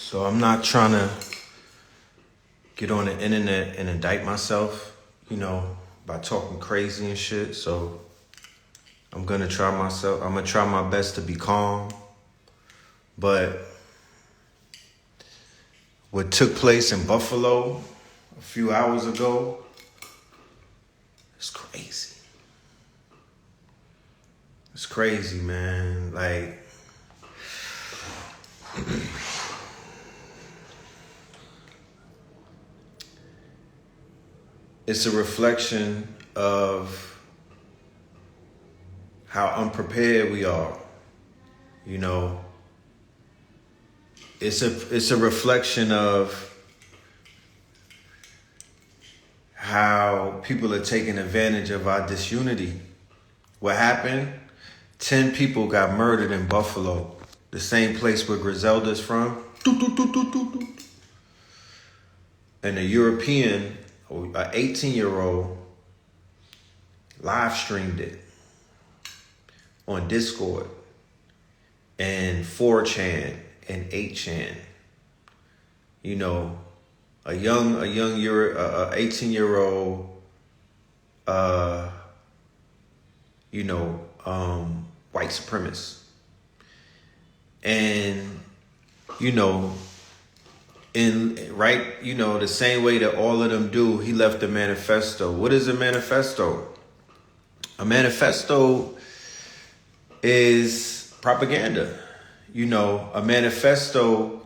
So I'm not trying to get on the internet and indict myself, by talking crazy and shit. So I'm gonna try my best to be calm. But what took place in Buffalo a few hours ago is crazy. It's crazy, man. Like, it's a reflection of how unprepared we are. It's a reflection of how people are taking advantage of our disunity. What happened? 10 people got murdered in Buffalo, the same place where Griselda's from. And a European, an 18-year-old, live streamed it on Discord and 4chan and 8chan. A young 18-year-old, white supremacist. And, the same way that all of them do, he left a manifesto. What is a manifesto? A manifesto is propaganda. A manifesto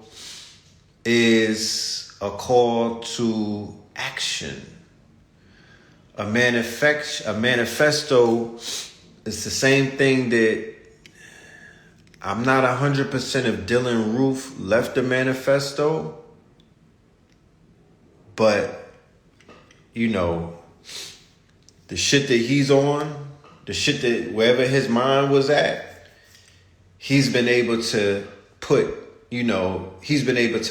is a call to action. A manifesto is the same thing that I'm not 100% if Dylan Roof left a manifesto, but the shit that he's on, the shit that wherever his mind was at, he's been able to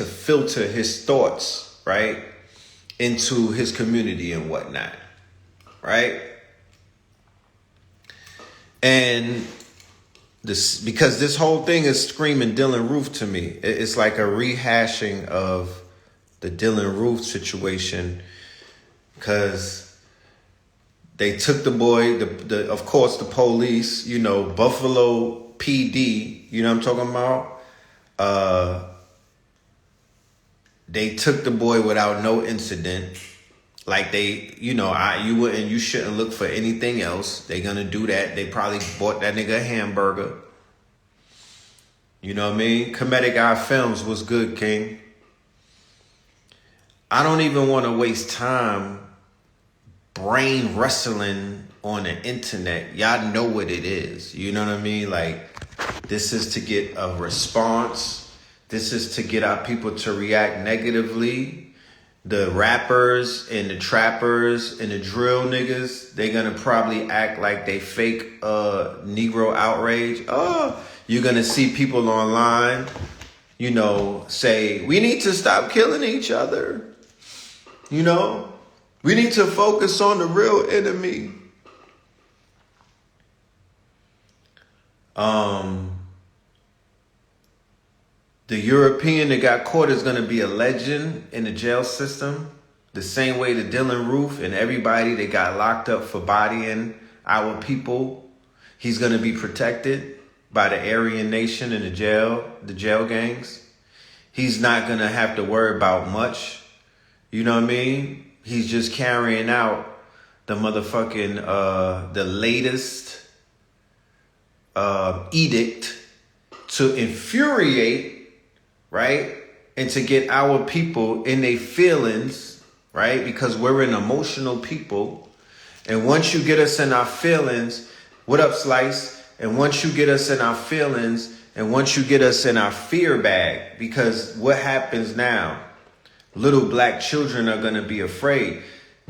filter his thoughts, right, into his community and whatnot, right? And because this whole thing is screaming Dylan Roof to me. It's like a rehashing of the Dylan Roof situation, because they took the boy, of course, the police, Buffalo PD, what I'm talking about? They took the boy without no incident. Like you shouldn't look for anything else. They're gonna do that. They probably bought that nigga a hamburger. You know what I mean? Comedic Eye Films was good, King. I don't even want to waste time brain wrestling on the internet. Y'all know what it is. You know what I mean? Like, this is to get a response. This is to get our people to react negatively. The rappers and the trappers and the drill niggas, they gonna probably act like they fake Negro outrage. You're gonna see people online, say, we need to stop killing each other. We need to focus on the real enemy. The European that got caught is going to be a legend in the jail system, the same way the Dylan Roof and everybody that got locked up for bodying our people. He's going to be protected by the Aryan Nation and the jail gangs. He's not going to have to worry about much. You know what I mean? He's just carrying out the motherfucking, the latest edict to infuriate, right? And to get our people in their feelings, right? Because we're an emotional people. And once you get us in our feelings, what up, Slice? And once you get us in our feelings, and once you get us in our fear bag, because what happens now? Little black children are going to be afraid.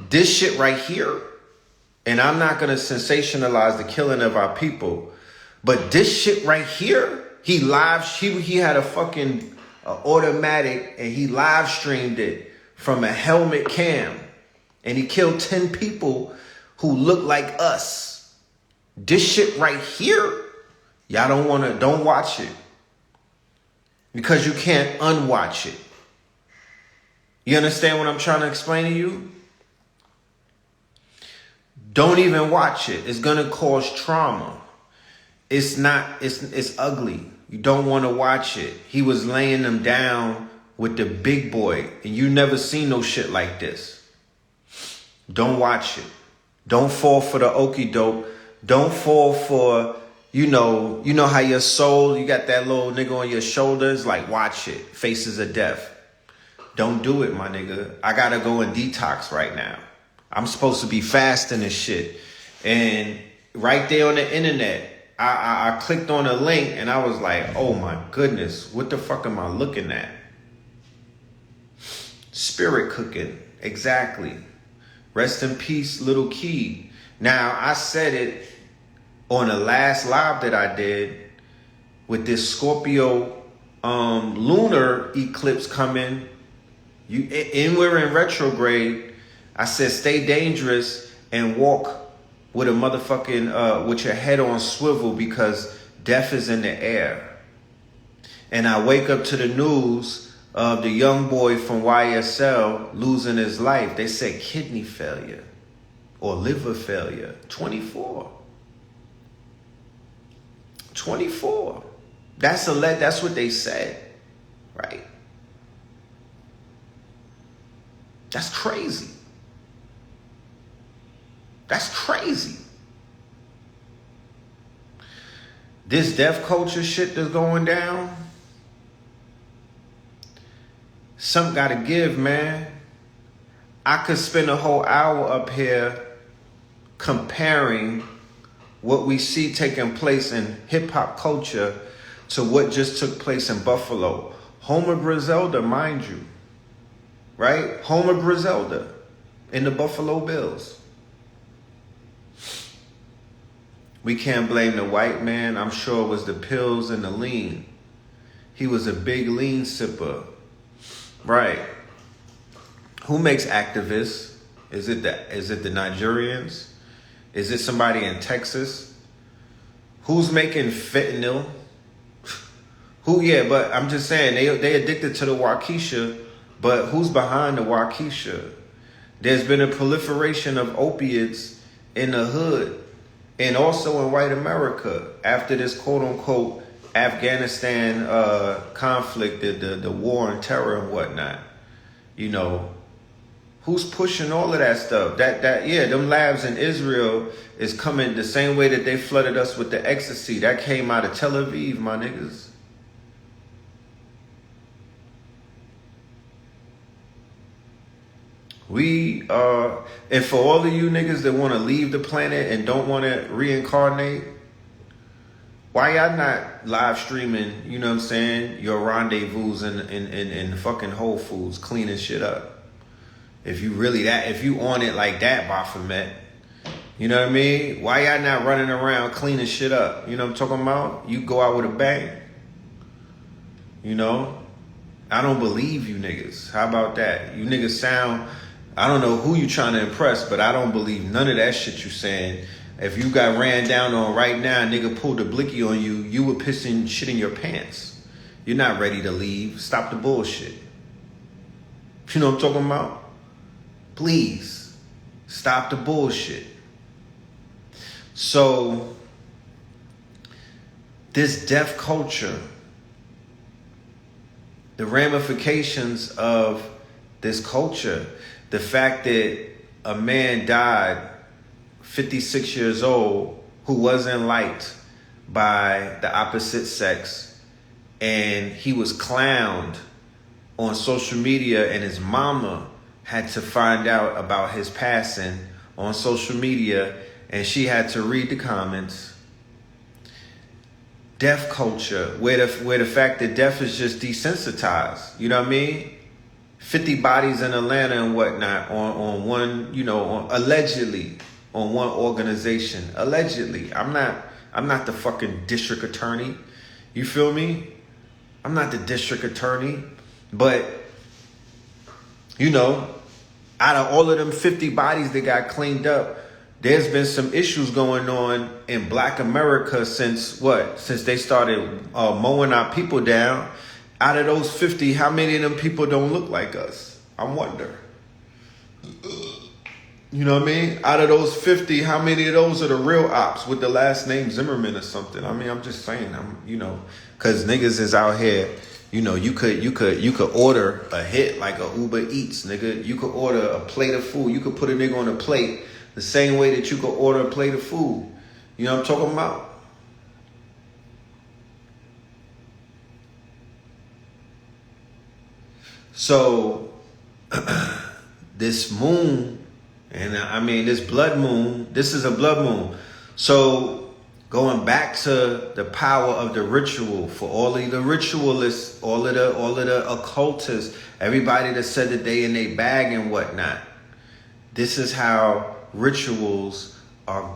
This shit right here, and I'm not going to sensationalize the killing of our people, but this shit right here, he had a fucking automatic, and he live streamed it from a helmet cam, and he killed 10 people who look like us. This shit right here, y'all don't watch it. because you can't unwatch it. You understand what I'm trying to explain to you? Don't even watch it. It's going to cause trauma. It's ugly. You don't want to watch it. He was laying them down with the big boy, and you never seen no shit like this. Don't watch it. Don't fall for the okie doke. Don't fall for, you know how your soul, you got that little nigga on your shoulders, like watch it. Faces of Death. Don't do it, my nigga. I gotta go in detox right now. I'm supposed to be fasting and shit. And right there on the internet, I clicked on a link and I was like, oh my goodness, what the fuck am I looking at? Spirit cooking, exactly. Rest in peace, Little Key. Now, I said it on the last live that I did with this Scorpio lunar eclipse coming. We're in retrograde. I said, stay dangerous and walk with a motherfucking, with your head on swivel because death is in the air. And I wake up to the news of the young boy from YSL losing his life. They said kidney failure or liver failure. 24. That's what they said, right? That's crazy. That's crazy. This deaf culture shit that's going down, something gotta give, man. I could spend a whole hour up here comparing what we see taking place in hip-hop culture to what just took place in Buffalo. Homer Griselda, mind you, right? Homer Griselda in the Buffalo Bills. We can't blame the white man. I'm sure it was the pills and the lean. He was a big lean sipper. Right. Who makes activists? Is it the Nigerians? Is it somebody in Texas? Who's making fentanyl? But I'm just saying, they addicted to the Waukesha, but who's behind the Waukesha? There's been a proliferation of opiates in the hood and also in white America after this quote-unquote Afghanistan conflict, the war on terror and whatnot. You know, who's pushing all of that stuff? Them labs in Israel is coming the same way that they flooded us with the ecstasy. That came out of Tel Aviv, my niggas. And for all of you niggas that want to leave the planet and don't want to reincarnate, why y'all not live streaming, you know what I'm saying, your rendezvous in fucking Whole Foods, cleaning shit up? If you on it like that, Baphomet, you know what I mean? Why y'all not running around cleaning shit up? You know what I'm talking about? You go out with a bang. You know? I don't believe you niggas. How about that? You niggas sound, I don't know who you trying to impress, but I don't believe none of that shit you saying. If you got ran down on right now, nigga pulled a blicky on you, you were pissing shit in your pants. You're not ready to leave. Stop the bullshit. You know what I'm talking about? Please, stop the bullshit. So, this deaf culture, the ramifications of this culture, the fact that a man died 56 years old who wasn't liked by the opposite sex, and he was clowned on social media, and his mama had to find out about his passing on social media, and she had to read the comments. Deaf culture, where the fact that deaf is just desensitized, you know what I mean? 50 bodies in Atlanta and whatnot on one, allegedly on one organization. Allegedly. I'm not the fucking district attorney. You feel me? I'm not the district attorney. But, out of all of them 50 bodies that got cleaned up, there's been some issues going on in Black America since they started mowing our people down. Out of those 50, how many of them people don't look like us? I wonder. You know what I mean? Out of those 50, how many of those are the real ops with the last name Zimmerman or something? I mean, I'm just saying, because niggas is out here. You know, you could order a hit like a Uber Eats, nigga. You could order a plate of food. You could put a nigga on a plate the same way that you could order a plate of food. You know what I'm talking about? So, this moon, and I mean, this blood moon, this is a blood moon. So, going back to the power of the ritual for all of the ritualists, all of the occultists, everybody that said that they in their bag and whatnot. This is how rituals are,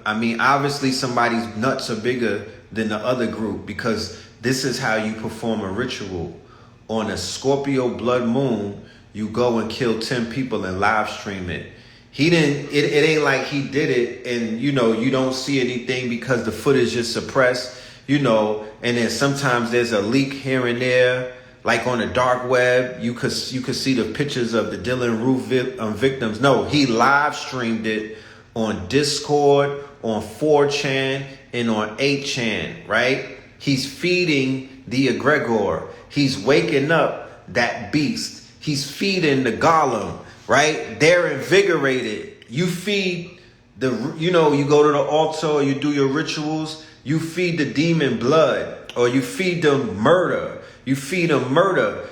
I mean, obviously somebody's nuts are bigger than the other group because this is how you perform a ritual. On a Scorpio blood moon, you go and kill 10 people and live stream it. It ain't like he did it and, you don't see anything because the footage is suppressed, and then sometimes there's a leak here and there. Like on the dark web, you could see the pictures of the Dylan Roof victims. No, he live streamed it on Discord, on 4chan, and on 8chan, right? He's feeding the egregor. He's waking up that beast. He's feeding the golem, right? They're invigorated. You feed you go to the altar or you do your rituals. You feed the demon blood or you feed them murder. You feed them murder.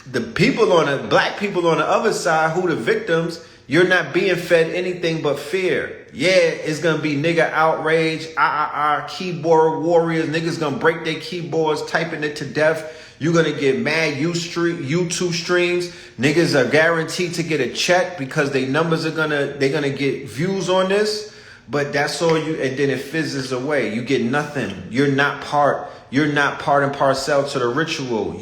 The black people on the other side, who the victims, you're not being fed anything but fear. Yeah, it's going to be nigga outrage, keyboard warriors. Niggas going to break their keyboards, typing it to death. You're going to get mad YouTube streams. Niggas are guaranteed to get a check because their numbers they're going to get views on this. But that's all and then it fizzes away. You get nothing. You're not part and parcel to the ritual.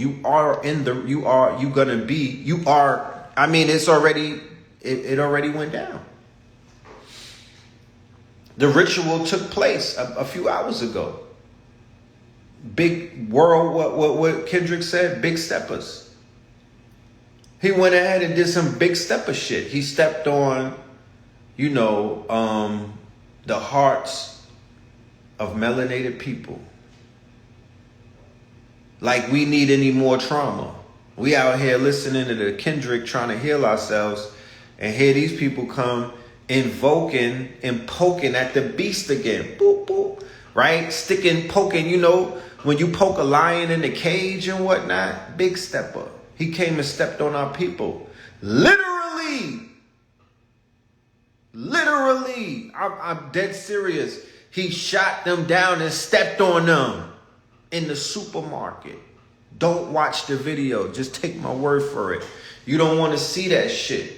I mean, it already went down. The ritual took place a few hours ago. Big world, what Kendrick said, big steppers. He went ahead and did some big stepper shit. He stepped on, the hearts of melanated people. Like we need any more trauma. We out here listening to the Kendrick trying to heal ourselves, and here these people come invoking and poking at the beast again. Boop, boop. Right? Poking, when you poke a lion in the cage and whatnot, big stepper. He came and stepped on our people. Literally. I'm dead serious. He shot them down and stepped on them in the supermarket. Don't watch the video. Just take my word for it. You don't want to see that shit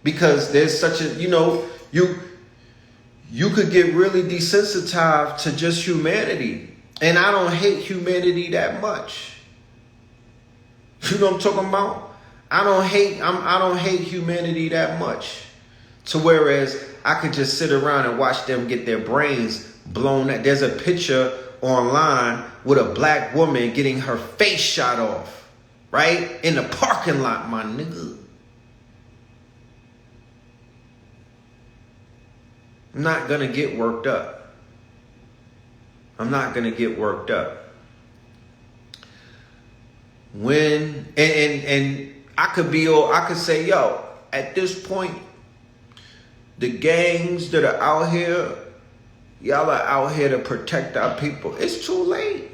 because there's such a, you could get really desensitized to just humanity. And I don't hate humanity that much. You know what I'm talking about? I don't hate humanity that much. To whereas I could just sit around and watch them get their brains blown out. There's a picture online with a black woman getting her face shot off, right? In the parking lot, my nigga. I'm not gonna get worked up. I'm not gonna get worked up. When and I could say, yo, at this point, the gangs that are out here, y'all are out here to protect our people. It's too late.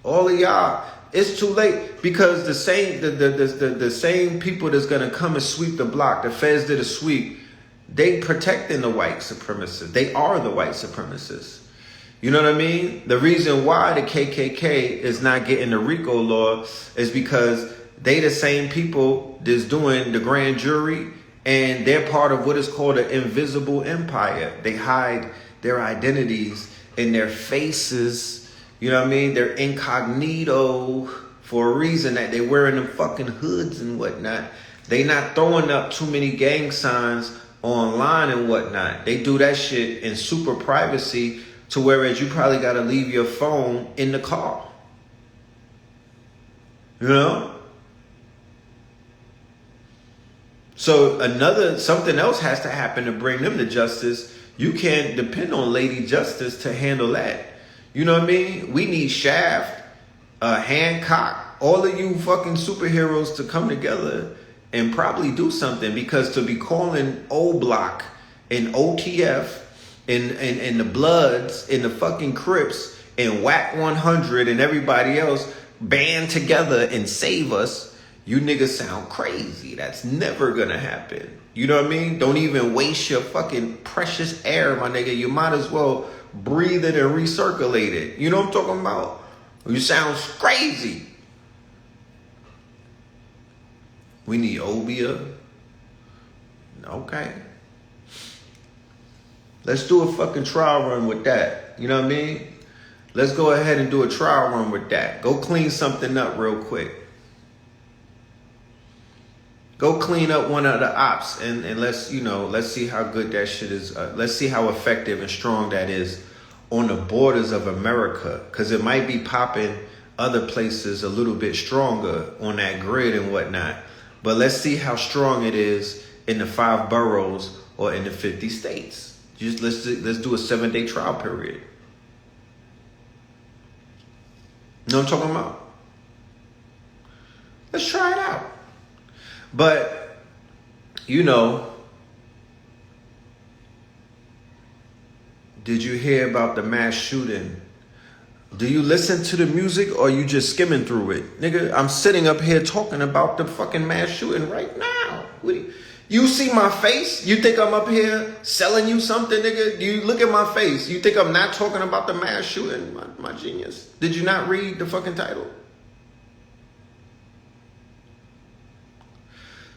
All of y'all, it's too late because the same people that's gonna come and sweep the block, the feds did a sweep. They protecting the white supremacists. They are the white supremacists. You know what I mean? The reason why the KKK is not getting the RICO law is because they the same people that's doing the grand jury, and they're part of what is called an invisible empire. They hide their identities in their faces. You know what I mean? They're incognito for a reason, that they're wearing them fucking hoods and whatnot. They not throwing up too many gang signs online and whatnot. They do that shit in super privacy, to whereas you probably got to leave your phone in the car. You know? So something else has to happen to bring them to justice. You can't depend on Lady Justice to handle that. You know what I mean? We need Shaft, Hancock, all of you fucking superheroes to come together and probably do something, because to be calling O Block and OTF and the Bloods and the fucking Crips and Whack 100 and everybody else band together and save us, you niggas sound crazy. That's never gonna happen. You know what I mean? Don't even waste your fucking precious air, my nigga. You might as well breathe it and recirculate it. You know what I'm talking about? You sound crazy. We need Obia. Okay. Let's do a fucking trial run with that. You know what I mean? Let's go ahead and do a trial run with that. Go clean something up real quick. Go clean up one of the ops and let's see how good that shit is. Let's see how effective and strong that is on the borders of America. Because it might be popping other places a little bit stronger on that grid and whatnot. But let's see how strong it is in the 5 boroughs or in the 50 states. Just let's do a 7-day trial period. You know what I'm talking about? Let's try it out. But, did you hear about the mass shooting? Do you listen to the music or you just skimming through it? Nigga, I'm sitting up here talking about the fucking mass shooting right now. You see my face? You think I'm up here selling you something, nigga? You look at my face. You think I'm not talking about the mass shooting? My genius. Did you not read the fucking title?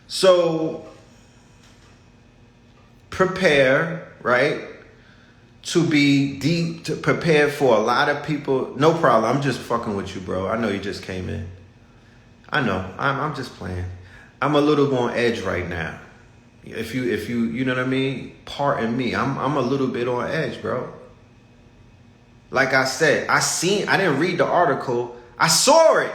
So, prepare, right? To prepare for a lot of people. No problem. I'm just fucking with you, bro. I know you just came in. I know. I'm just playing. I'm a little on edge right now. If you know what I mean? Pardon me. I'm a little bit on edge, bro. Like I said, I didn't read the article. I saw it.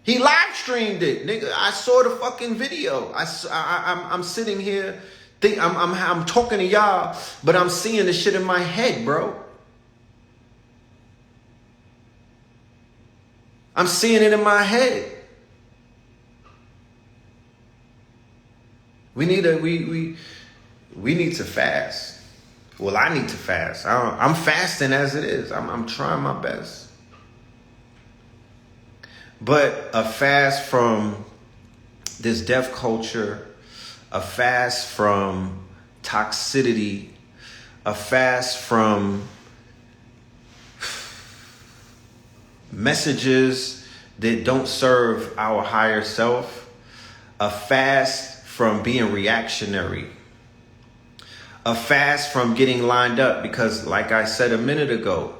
He live streamed it, nigga. I saw the fucking video. I'm sitting here, I'm talking to y'all, but I'm seeing the shit in my head, bro. I'm seeing it in my head. We need to fast. Well, I need to fast. I'm fasting as it is. I'm trying my best. But a fast from this death culture, a fast from toxicity, a fast from messages that don't serve our higher self, a fast from being reactionary, a fast from getting lined up, because like I said a minute ago,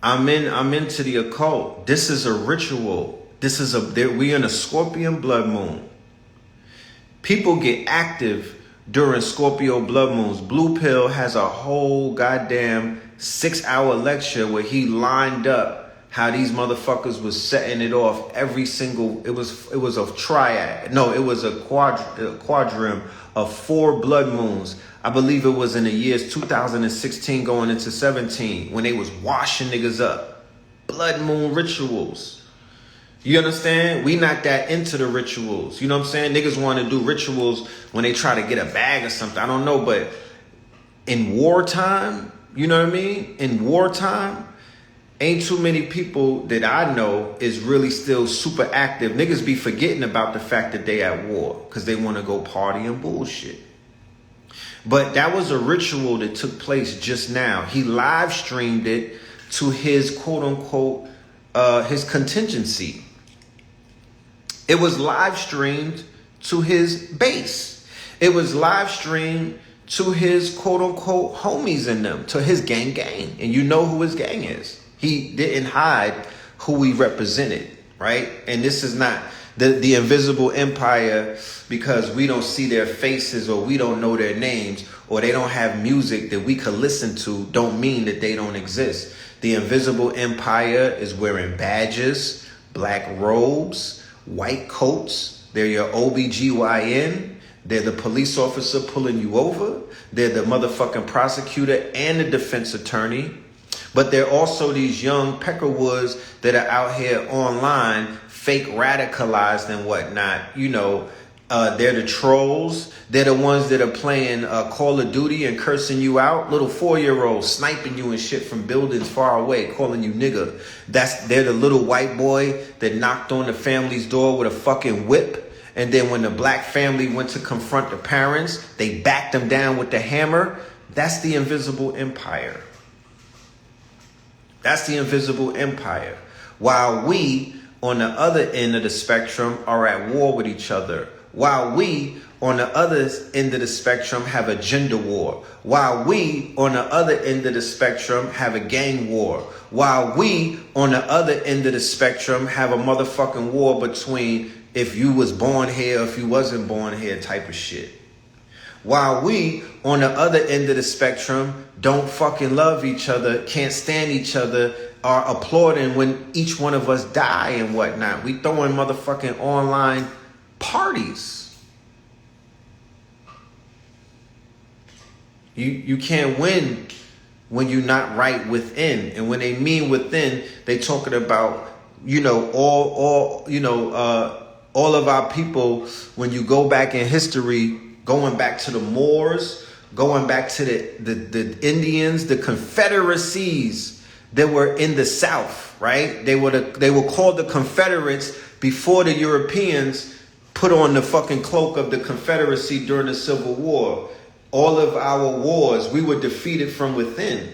I'm into the occult. This is a ritual. We in a Scorpion blood moon. People get active during Scorpio blood moons. Blue Pill has a whole goddamn 6-hour lecture where he lined up how these motherfuckers was setting it off every single. It was a triad. No, it was a quadrim of 4 blood moons. I believe it was in the years 2016 going into 17 when they was washing niggas up. Blood moon rituals. You understand? We not that into the rituals. You know what I'm saying? Niggas want to do rituals when they try to get a bag or something. I don't know, but in wartime, you know what I mean? In wartime, ain't too many people that I know is really still super active. Niggas be forgetting about the fact that they at war because they want to go party and bullshit. But that was a ritual that took place just now. He live streamed it to his quote unquote, his contingency. It was live streamed to his base. It was live streamed to his quote unquote homies in them, to his gang. And you know who his gang is. He didn't hide who he represented, right? And this is not the invisible empire because we don't see their faces or we don't know their names or they don't have music that we could listen to don't mean that they don't exist. The invisible empire is wearing badges, black robes, white coats. They're your OBGYN. They're the police officer pulling you over. They're the motherfucking prosecutor and the defense attorney. But they're also these young peckerwoods that are out here online, fake radicalized and whatnot. You know, they're the trolls. They're the ones that are playing Call of Duty and cursing you out. Little 4-year-olds sniping you and shit from buildings far away, calling you nigga. They're the little white boy that knocked on the family's door with a fucking whip. And then when the black family went to confront the parents, they backed them down with the hammer. That's the invisible empire. That's the invisible empire. While we, on the other end of the spectrum, are at war with each other. While we, on the other end of the spectrum, have a gender war. While we, on the other end of the spectrum, have a gang war. While we, on the other end of the spectrum, have a motherfucking war between if you was born here, if you wasn't born here type of shit. While we, on the other end of the spectrum, don't fucking love each other, can't stand each other, are applauding when each one of us die and whatnot. We throwing motherfucking online parties. You can't win when you're not right within. And when they mean within, they talking about, you know, all of our people, when you go back in history, going back to the Moors, going back to the Indians, the confederacies that were in the South, right? They were called the Confederates before the Europeans put on the fucking cloak of the Confederacy during the Civil War. All of our wars, we were defeated from within,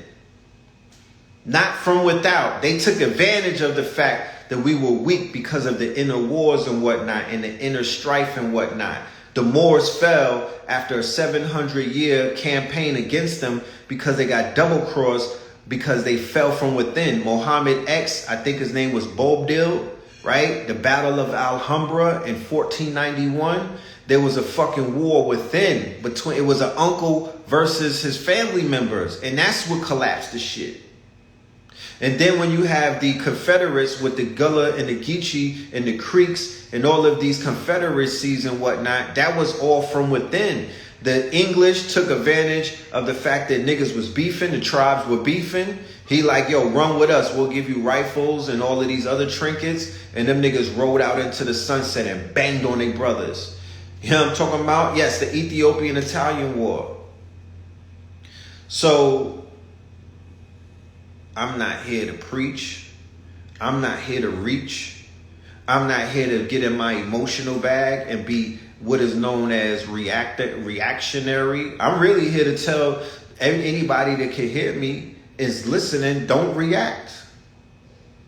not from without. They took advantage of the fact that we were weak because of the inner wars and whatnot and the inner strife and whatnot. The Moors fell after a 700-year campaign against them because they got double-crossed because they fell from within. Muhammad X, I think his name was Boabdil, right? The Battle of Alhambra in 1491. There was a fucking war within. It was an uncle versus his family members. And that's what collapsed the shit. And then when you have the Confederates with the Gullah and the Geechee and the Creeks and all of these confederacies and whatnot, that was all from within. The English took advantage of the fact that niggas was beefing, the tribes were beefing. He like, yo, run with us. We'll give you rifles and all of these other trinkets. And them niggas rode out into the sunset and banged on their brothers. You know what I'm talking about? Yes, the Ethiopian-Italian War. So I'm not here to preach. I'm not here to reach. I'm not here to get in my emotional bag and be what is known as reactionary. I'm really here to tell anybody that can hear me is listening, don't react.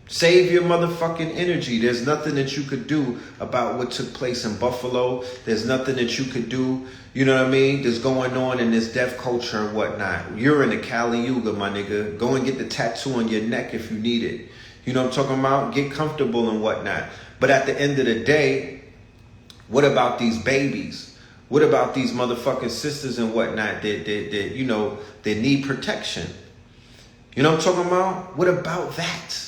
Save your motherfucking energy. There's nothing that you could do about what took place in Buffalo. There's nothing that you could do, you know what I mean, that's going on in this deaf culture and whatnot. You're in the Kali Yuga, my nigga. Go and get the tattoo on your neck if you need it. You know what I'm talking about? Get comfortable and whatnot. But at the end of the day, what about these babies? What about these motherfucking sisters and whatnot that you know, they need protection? You know what I'm talking about? What about that?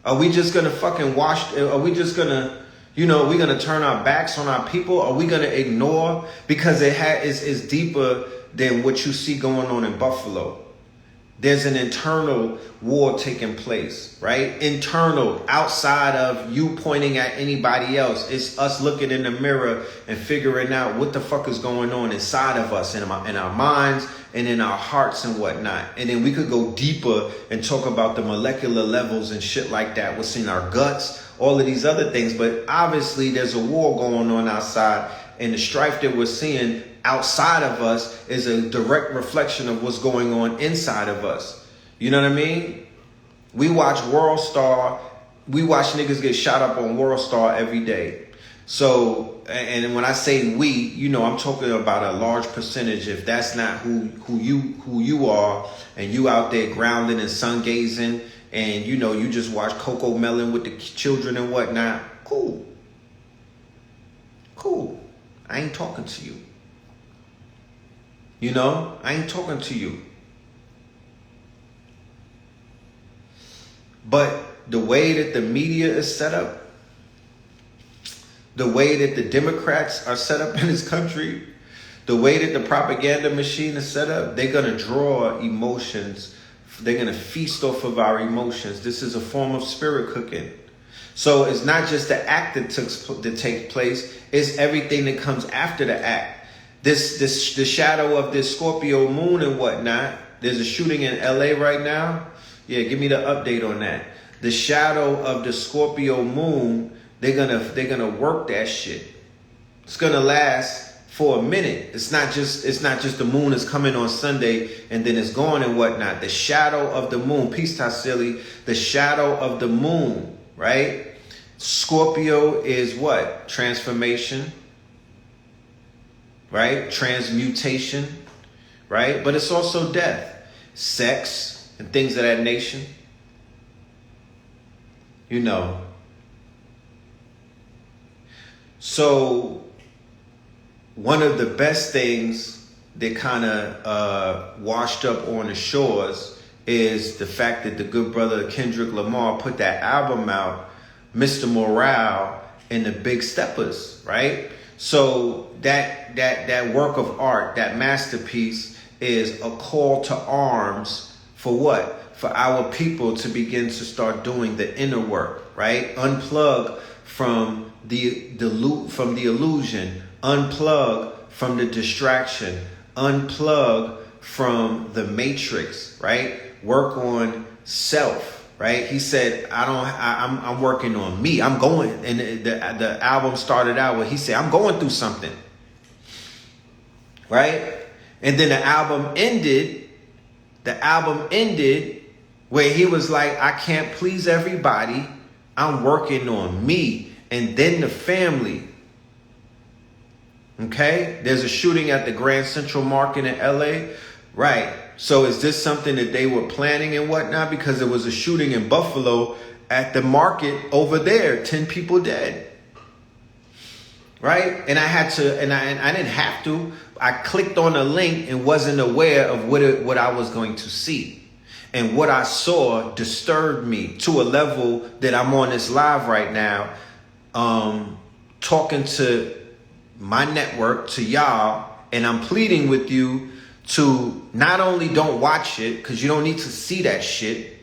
Are we just going to fucking are we just going to, you know, are we going to turn our backs on our people? Are we going to ignore? Because it's deeper than what you see going on in Buffalo. There's an internal war taking place, right? Internal, outside of you pointing at anybody else. It's us looking in the mirror and figuring out what the fuck is going on inside of us, in our minds and in our hearts and whatnot. And then we could go deeper and talk about the molecular levels and shit like that, what's in our guts, all of these other things. But obviously there's a war going on outside, and the strife that we're seeing outside of us is a direct reflection of what's going on inside of us. You know what I mean? We watch World Star. We watch niggas get shot up on World Star every day. So, and when I say we, you know, I'm talking about a large percentage. If that's not who you are, and you out there grounding and sun gazing, and you know, you just watch Coco Melon with the children and whatnot, cool. I ain't talking to you. You know, I ain't talking to you. But the way that the media is set up, the way that the Democrats are set up in this country, the way that the propaganda machine is set up, they're going to draw emotions. They're going to feast off of our emotions. This is a form of spirit cooking. So it's not just the act that takes place, it's everything that comes after the act. The shadow of this Scorpio moon and whatnot. There's a shooting in LA right now. Yeah, give me the update on that. The shadow of the Scorpio moon, they're gonna work that shit. It's gonna last for a minute. It's not just the moon is coming on Sunday and then it's gone and whatnot. The shadow of the moon, peace Tassili, the shadow of the moon, right? Scorpio is what? Transformation, right? Transmutation, right? But it's also death, sex, and things of that nation. You know. So one of the best things that kind of washed up on the shores is the fact that the good brother Kendrick Lamar put that album out, Mr. Morale and the Big Steppers, right? So that work of art, that masterpiece, is a call to arms for what? For our people to begin to start doing the inner work, right? Unplug from the illusion, unplug from the distraction, unplug from the matrix, right? Work on self, right? He said, I'm working on me. I'm going, and the album started out where he said, I'm going through something, right? And then the album ended where he was like, I can't please everybody. I'm working on me. And then the family. Okay? There's a shooting at the Grand Central Market in LA. Right. So is this something that they were planning and whatnot? Because there was a shooting in Buffalo at the market over there. 10 people dead. Right? And I had to, and I didn't have to. I clicked on a link and wasn't aware of what I was going to see. And what I saw disturbed me to a level that I'm on this live right now, talking to my network, to y'all, and I'm pleading with you to not only don't watch it, because you don't need to see that shit,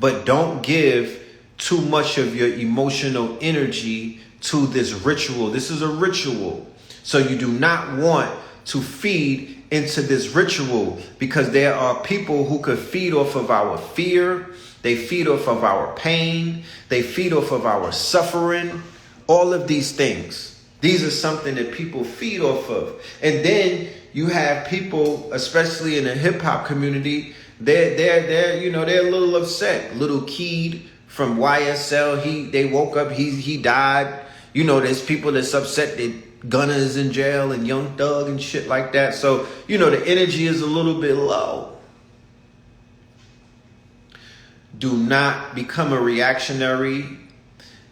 but don't give too much of your emotional energy to this ritual. This is a ritual. So you do not want to feed into this ritual, because there are people who could feed off of our fear. They feed off of our pain. They feed off of our suffering. All of these things. These are something that people feed off of. And then you have people, especially in the hip hop community, they're a little upset. Little Keed from YSL, they woke up, he died. You know, there's people that's upset that Gunna is in jail and Young Thug and shit like that. So, you know, the energy is a little bit low. Do not become a reactionary.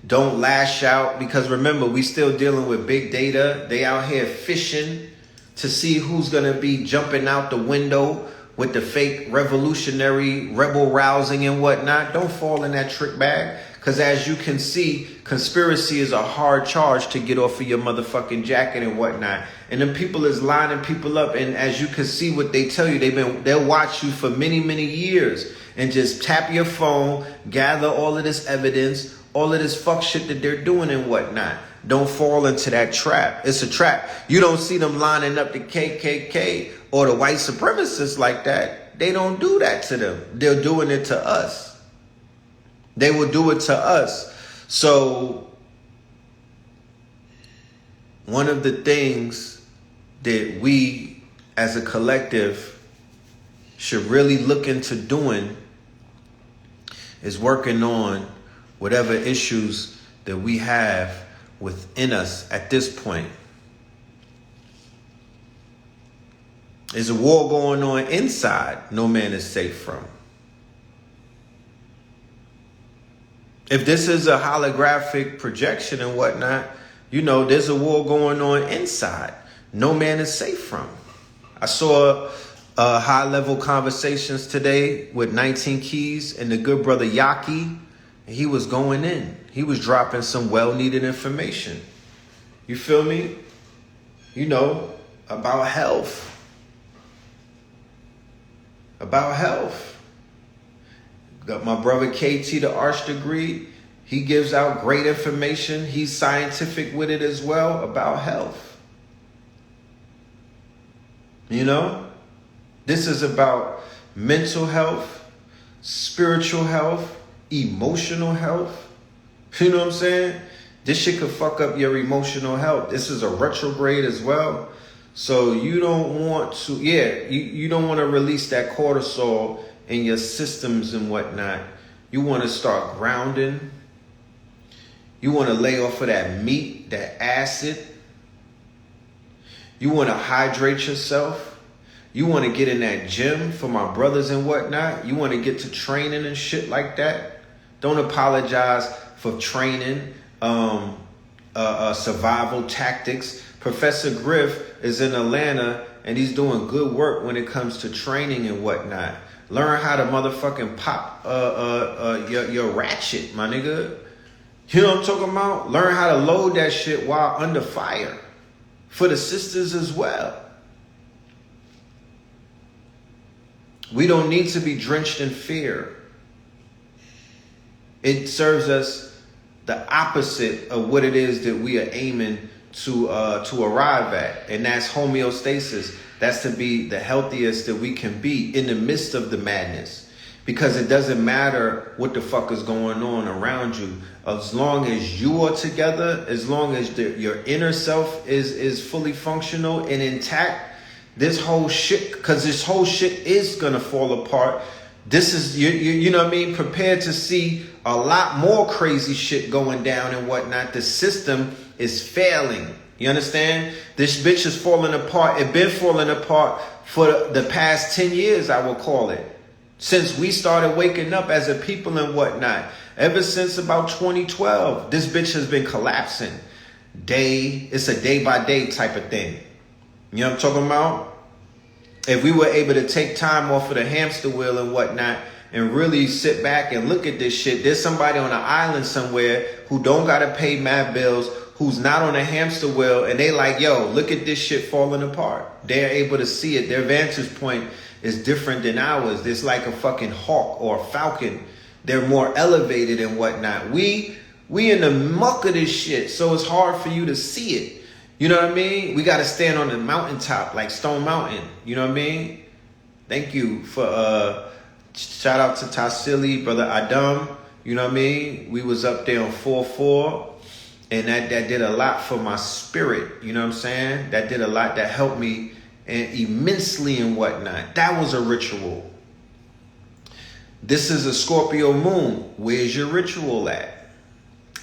Don't lash out, because remember, we still dealing with big data. They out here fishing to see who's going to be jumping out the window with the fake revolutionary, rebel rousing and whatnot. Don't fall in that trick bag. Because as you can see, conspiracy is a hard charge to get off of your motherfucking jacket and whatnot. And then people is lining people up. And as you can see what they tell you, they'll watch you for many, many years and just tap your phone, gather all of this evidence, all of this fuck shit that they're doing and whatnot. Don't fall into that trap. It's a trap. You don't see them lining up the KKK or the white supremacists like that. They don't do that to them. They're doing it to us. They will do it to us. So one of the things that we as a collective should really look into doing is working on whatever issues that we have within us at this point. There's a war going on inside no man is safe from. If this is a holographic projection and whatnot, you know, there's a war going on inside no man is safe from. I saw high-level conversations today with 19 Keys and the good brother Yaki. He was going in. He was dropping some well-needed information. You feel me? You know, about health. About health. Got my brother KT, the Arch Degree. He gives out great information. He's scientific with it as well about health. You know? This is about mental health, spiritual health, emotional health. You know what I'm saying? This shit could fuck up your emotional health. This is a retrograde as well. So you don't want to, you don't want to release that cortisol in your systems and whatnot. You want to start grounding. You want to lay off of that meat, that acid. You want to hydrate yourself. You want to get in that gym for my brothers and whatnot. You want to get to training and shit like that. Don't apologize for training, survival tactics. Professor Griff is in Atlanta and he's doing good work when it comes to training and whatnot. Learn how to motherfucking pop your ratchet, my nigga. You know what I'm talking about? Learn how to load that shit while under fire. For the sisters as well. We don't need to be drenched in fear. It serves us the opposite of what it is that we are aiming to arrive at. And that's homeostasis. That's to be the healthiest that we can be in the midst of the madness. Because it doesn't matter what the fuck is going on around you. As long as you are together, as long as your inner self is fully functional and intact, this whole shit, because this whole shit is going to fall apart. This is, you know what I mean? Prepared to see a lot more crazy shit going down and whatnot. The system is failing. You understand? This bitch is falling apart. It's been falling apart for the past 10 years, I will call it. Since we started waking up as a people and whatnot. Ever since about 2012, this bitch has been collapsing. It's a day by day type of thing. You know what I'm talking about? If we were able to take time off of the hamster wheel and whatnot and really sit back and look at this shit, there's somebody on an island somewhere who don't got to pay mad bills, who's not on a hamster wheel, and they like, yo, look at this shit falling apart. They're able to see it. Their vantage point is different than ours. It's like a fucking hawk or a falcon. They're more elevated and whatnot. We in the muck of this shit, so it's hard for you to see it. You know what I mean? We got to stand on the mountaintop like Stone Mountain. You know what I mean? Thank you for, shout out to Tassili, brother Adam. You know what I mean? We was up there on 4-4. And that did a lot for my spirit. You know what I'm saying? That did a lot. That helped me immensely and whatnot. That was a ritual. This is a Scorpio moon. Where's your ritual at?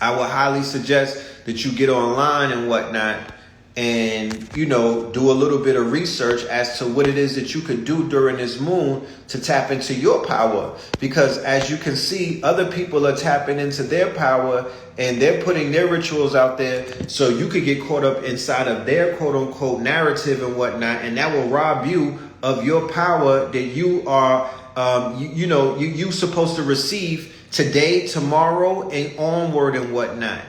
I would highly suggest that you get online and whatnot and, you know, do a little bit of research as to what it is that you could do during this moon to tap into your power. Because as you can see, other people are tapping into their power and they're putting their rituals out there so you could get caught up inside of their quote unquote narrative and whatnot. And that will rob you of your power that you are, you supposed to receive today, tomorrow, and onward and whatnot.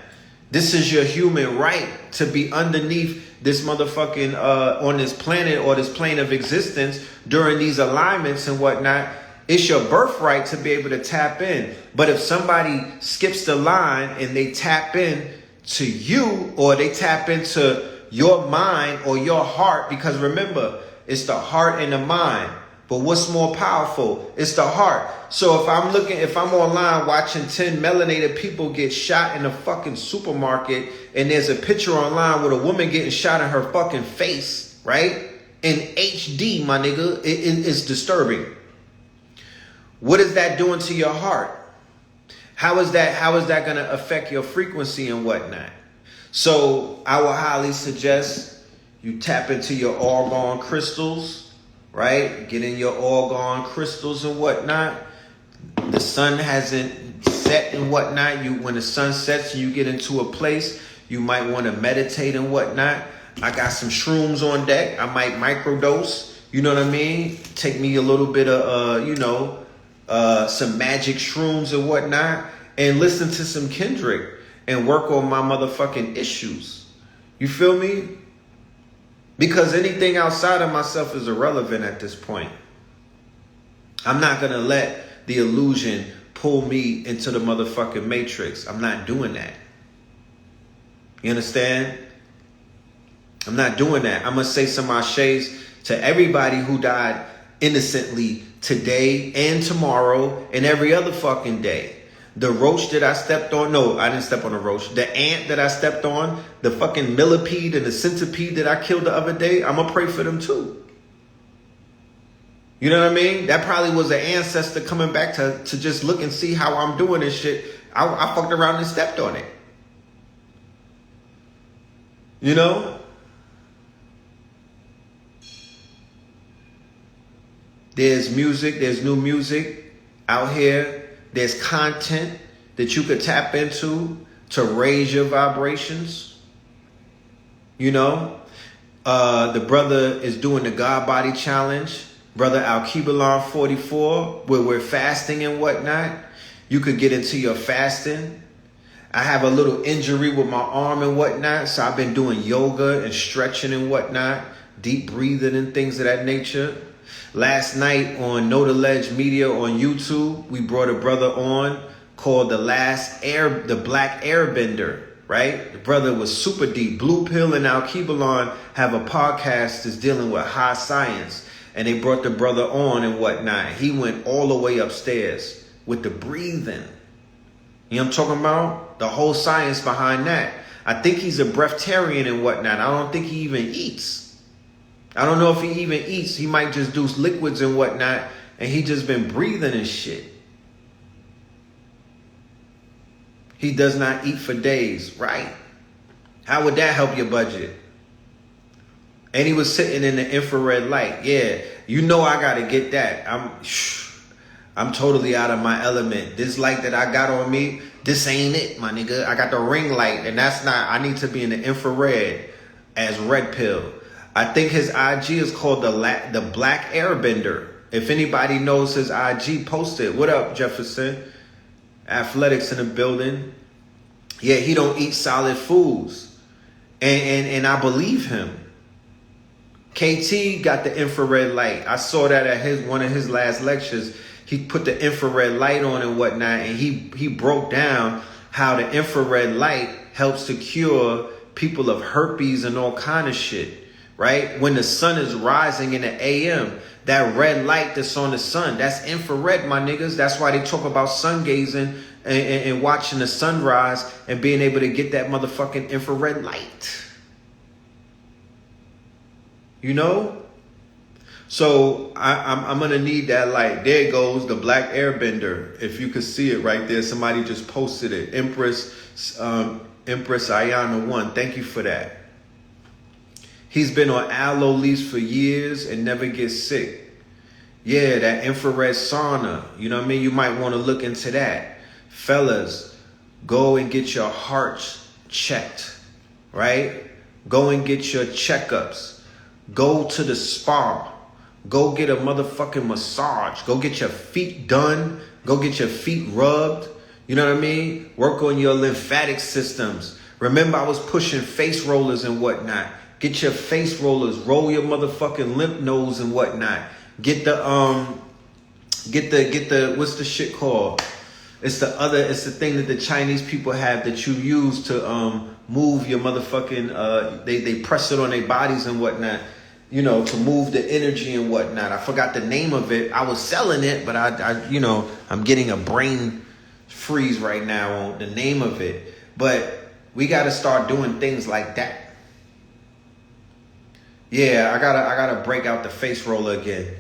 This is your human right to be underneath this motherfucking, on this planet or this plane of existence during these alignments and whatnot. It's your birthright to be able to tap in. But if somebody skips the line and they tap in to you or they tap into your mind or your heart, because remember, it's the heart and the mind. But what's more powerful? It's the heart. So if I'm online watching 10 melanated people get shot in a fucking supermarket and there's a picture online with a woman getting shot in her fucking face, right? In HD, my nigga, it's disturbing. What is that doing to your heart? How is that going to affect your frequency and whatnot? So I would highly suggest you tap into your argon crystals, right? Get in your argon crystals and whatnot. The sun hasn't set and whatnot. When the sun sets and you get into a place, you might want to meditate and whatnot. I got some shrooms on deck. I might microdose. You know what I mean? Take me a little bit of, some magic shrooms and whatnot, and listen to some Kendrick and work on my motherfucking issues. You feel me? Because anything outside of myself is irrelevant at this point. I'm not going to let the illusion pull me into the motherfucking matrix. I'm not doing that. You understand? I'm not doing that. I'm going to say some ashes to everybody who died innocently today and tomorrow and every other fucking day. The roach that I stepped on, no, I didn't step on a roach. The ant that I stepped on, the fucking millipede and the centipede that I killed the other day, I'm going to pray for them too. You know what I mean? That probably was an ancestor coming back to just look and see how I'm doing this shit. I fucked around and stepped on it. You know? There's music, there's new music out here. There's content that you could tap into to raise your vibrations. You know, the brother is doing the God Body Challenge. Brother Al-Kibalon 44, where we're fasting and whatnot. You could get into your fasting. I have a little injury with my arm and whatnot, so I've been doing yoga and stretching and whatnot, deep breathing and things of that nature. Last night on Know the Ledge Media on YouTube, we brought a brother on called The Black Airbender, right? The brother was super deep. Blue Pill and Al-Kibalon have a podcast that's dealing with high science, and they brought the brother on and whatnot. He went all the way upstairs with the breathing. You know what I'm talking about? The whole science behind that. I think he's a breatharian and whatnot. I don't think he even eats. I don't know if he even eats. He might just do liquids and whatnot, and he just been breathing and shit. He does not eat for days, right? How would that help your budget? And he was sitting in the infrared light. Yeah, you know I gotta get that. I'm totally out of my element. This light that I got on me, this ain't it, my nigga. I got the ring light, and that's not. I need to be in the infrared as Red Pill. I think his IG is called the Black Airbender. If anybody knows his IG, post it. What up, Jefferson? Athletics in the building. Yeah, he don't eat solid foods. And I believe him. KT got the infrared light. I saw that at one of his last lectures. He put the infrared light on and whatnot, and he broke down how the infrared light helps to cure people of herpes and all kind of shit. Right? When the sun is rising in the AM, that red light that's on the sun, that's infrared, my niggas. That's why they talk about sun gazing and watching the sunrise and being able to get that motherfucking infrared light. You know? So I'm going to need that light. There goes the Black Airbender. If you could see it right there, somebody just posted it. Empress Ayana 1. Thank you for that. He's been on aloe leaves for years and never gets sick. Yeah, that infrared sauna. You know what I mean? You might want to look into that. Fellas, go and get your hearts checked, right? Go and get your checkups. Go to the spa. Go get a motherfucking massage. Go get your feet done. Go get your feet rubbed. You know what I mean? Work on your lymphatic systems. Remember, I was pushing face rollers and whatnot. Get your face rollers, roll your motherfucking lymph nodes and whatnot. Get the what's the shit called? It's the thing that the Chinese people have that you use to move your motherfucking they press it on their bodies and whatnot, you know, to move the energy and whatnot. I forgot the name of it. I was selling it, but I'm getting a brain freeze right now on the name of it. But we gotta start doing things like that. Yeah, I gotta break out the face roller again.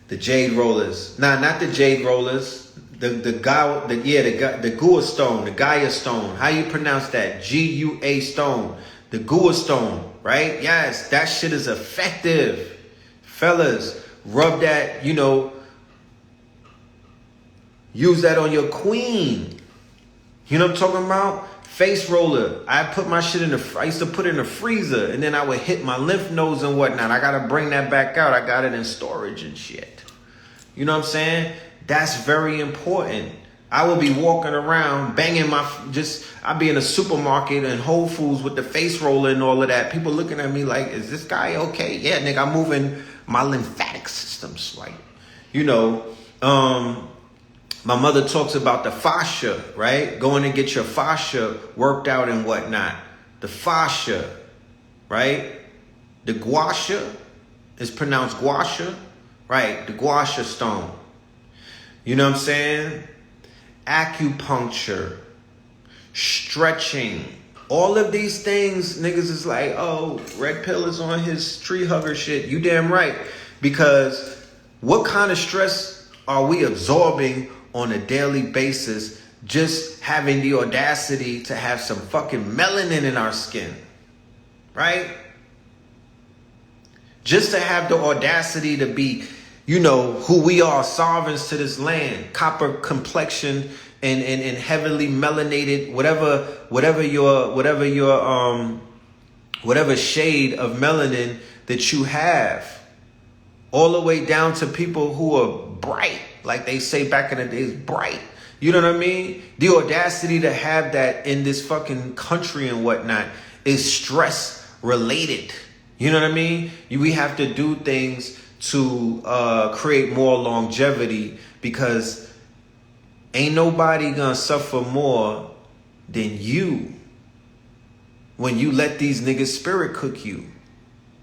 The jade rollers. Nah, not the jade rollers. The Gua stone, the Gaia stone. How you pronounce that? Gua stone. The Gua stone, right? Yes, that shit is effective. Fellas, rub that, use that on your queen. You know what I'm talking about? Face roller. I put my shit I used to put it in the freezer, and then I would hit my lymph nodes and whatnot. I gotta bring that back out. I got it in storage and shit. You know what I'm saying? That's very important. I would be walking around banging I'd be in a supermarket and Whole Foods with the face roller and all of that. People looking at me like, is this guy okay? Yeah, nigga, I'm moving my lymphatic systems. Like, you know, my mother talks about the fascia, right? Going to get your fascia worked out and whatnot. The fascia, right? The gua sha is pronounced gua sha, right? The gua sha stone. You know what I'm saying? Acupuncture, stretching, all of these things, niggas is like, oh, Red Pill is on his tree hugger shit. You damn right. Because what kind of stress are we absorbing on a daily basis just having the audacity to have some fucking melanin in our skin, right? Just to have the audacity to be, you know, who we are, sovereigns to this land, copper complexion and heavily melanated, whatever shade of melanin that you have, all the way down to people who are bright, like they say back in the days, bright. You know what I mean? The audacity to have that in this fucking country and whatnot is stress related. You know what I mean? We have to do things to create more longevity, because ain't nobody gonna suffer more than you when you let these niggas spirit cook you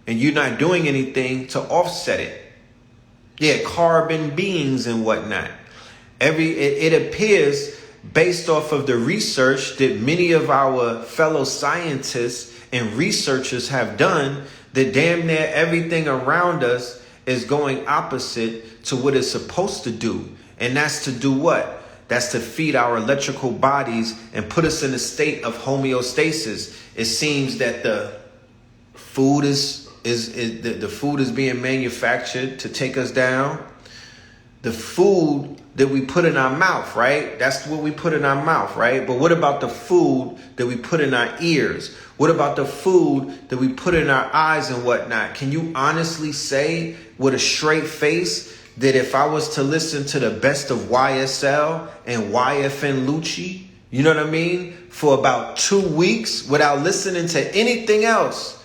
and you're not doing anything to offset it. Yeah, carbon beings and whatnot. It appears, based off of the research that many of our fellow scientists and researchers have done, that damn near everything around us is going opposite to what it's supposed to do. And that's to do what? That's to feed our electrical bodies and put us in a state of homeostasis. It seems that the food is being manufactured to take us down. The food that we put in our mouth, right? That's what we put in our mouth, right? But what about the food that we put in our ears? What about the food that we put in our eyes and whatnot? Can you honestly say with a straight face that if I was to listen to the best of YSL and YFN Lucci, you know what I mean, for about 2 weeks without listening to anything else,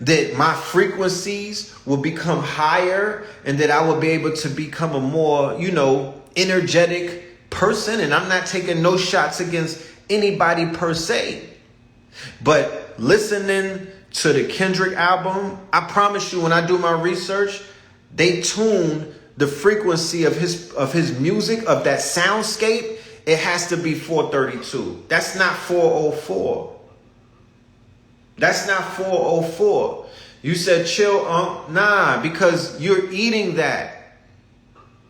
that my frequencies will become higher and that I will be able to become a more, you know, energetic person? And I'm not taking no shots against anybody per se, but listening to the Kendrick album, I promise you, when I do my research, they tune the frequency of his music, of that soundscape. It has to be 432. That's not 404. That's not 404. You said chill, nah, because you're eating that.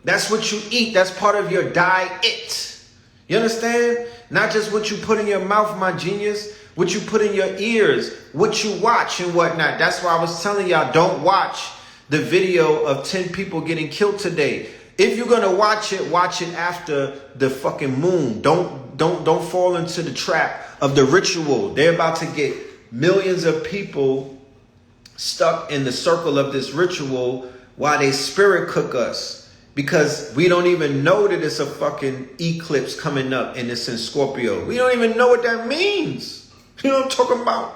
That's what you eat. That's part of your diet. You understand? Not just what you put in your mouth, my genius. What you put in your ears, what you watch and whatnot. That's why I was telling y'all, don't watch the video of 10 people getting killed today. If you're gonna watch it after the fucking moon. Don't fall into the trap of the ritual. They're about to get millions of people stuck in the circle of this ritual while they spirit cook us, because we don't even know that it's a fucking eclipse coming up and it's in Scorpio. We don't even know what that means. You know what I'm talking about?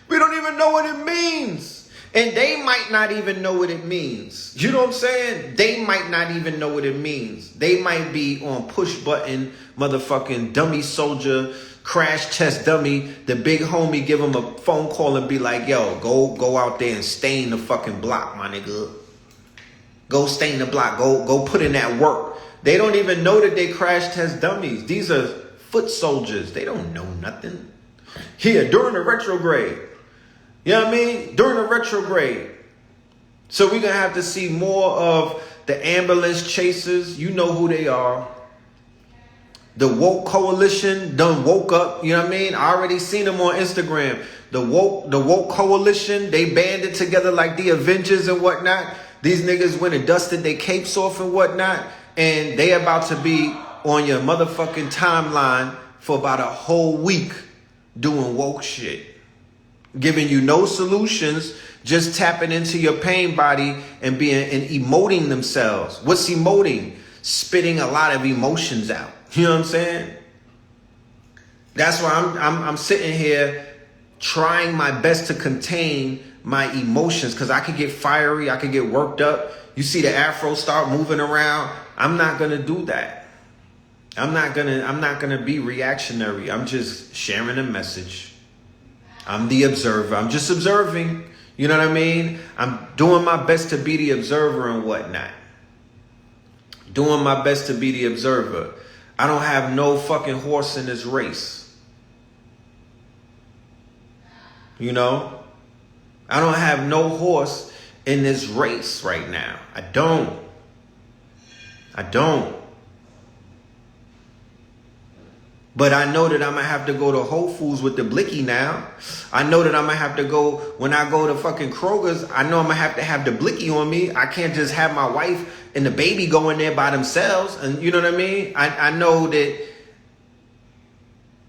We don't even know what it means. And they might not even know what it means. You know what I'm saying? They might not even know what it means. They might be on push button, motherfucking dummy soldier, crash test dummy. The big homie give them a phone call and be like, yo, go out there and stain the fucking block, my nigga. Go stain the block. Go put in that work. They don't even know that they crash test dummies. These are foot soldiers. They don't know nothing. Here, during the retrograde. You know what I mean? During the retrograde. So we're going to have to see more of the ambulance chasers. You know who they are. The woke coalition done woke up. You know what I mean? I already seen them on Instagram. The woke coalition, they banded together like the Avengers and whatnot. These niggas went and dusted their capes off and whatnot. And they about to be on your motherfucking timeline for about a whole week doing woke shit. Giving you no solutions, just tapping into your pain body and emoting themselves. What's emoting? Spitting a lot of emotions out. You know what I'm saying? That's why I'm sitting here trying my best to contain my emotions, because I could get fiery, I could get worked up. You see the afro start moving around. I'm not gonna do that. I'm not gonna be reactionary. I'm just sharing a message. I'm the observer. I'm just observing. You know what I mean? I'm doing my best to be the observer and whatnot. Doing my best to be the observer. I don't have no fucking horse in this race. You know? I don't have no horse in this race right now. I don't. But I know that I'm going to have to go to Whole Foods with the blicky now. I know that I'm going to have to go, when I go to fucking Kroger's, I know I'm going to have the blicky on me. I can't just have my wife and the baby go in there by themselves. And you know what I mean? I know that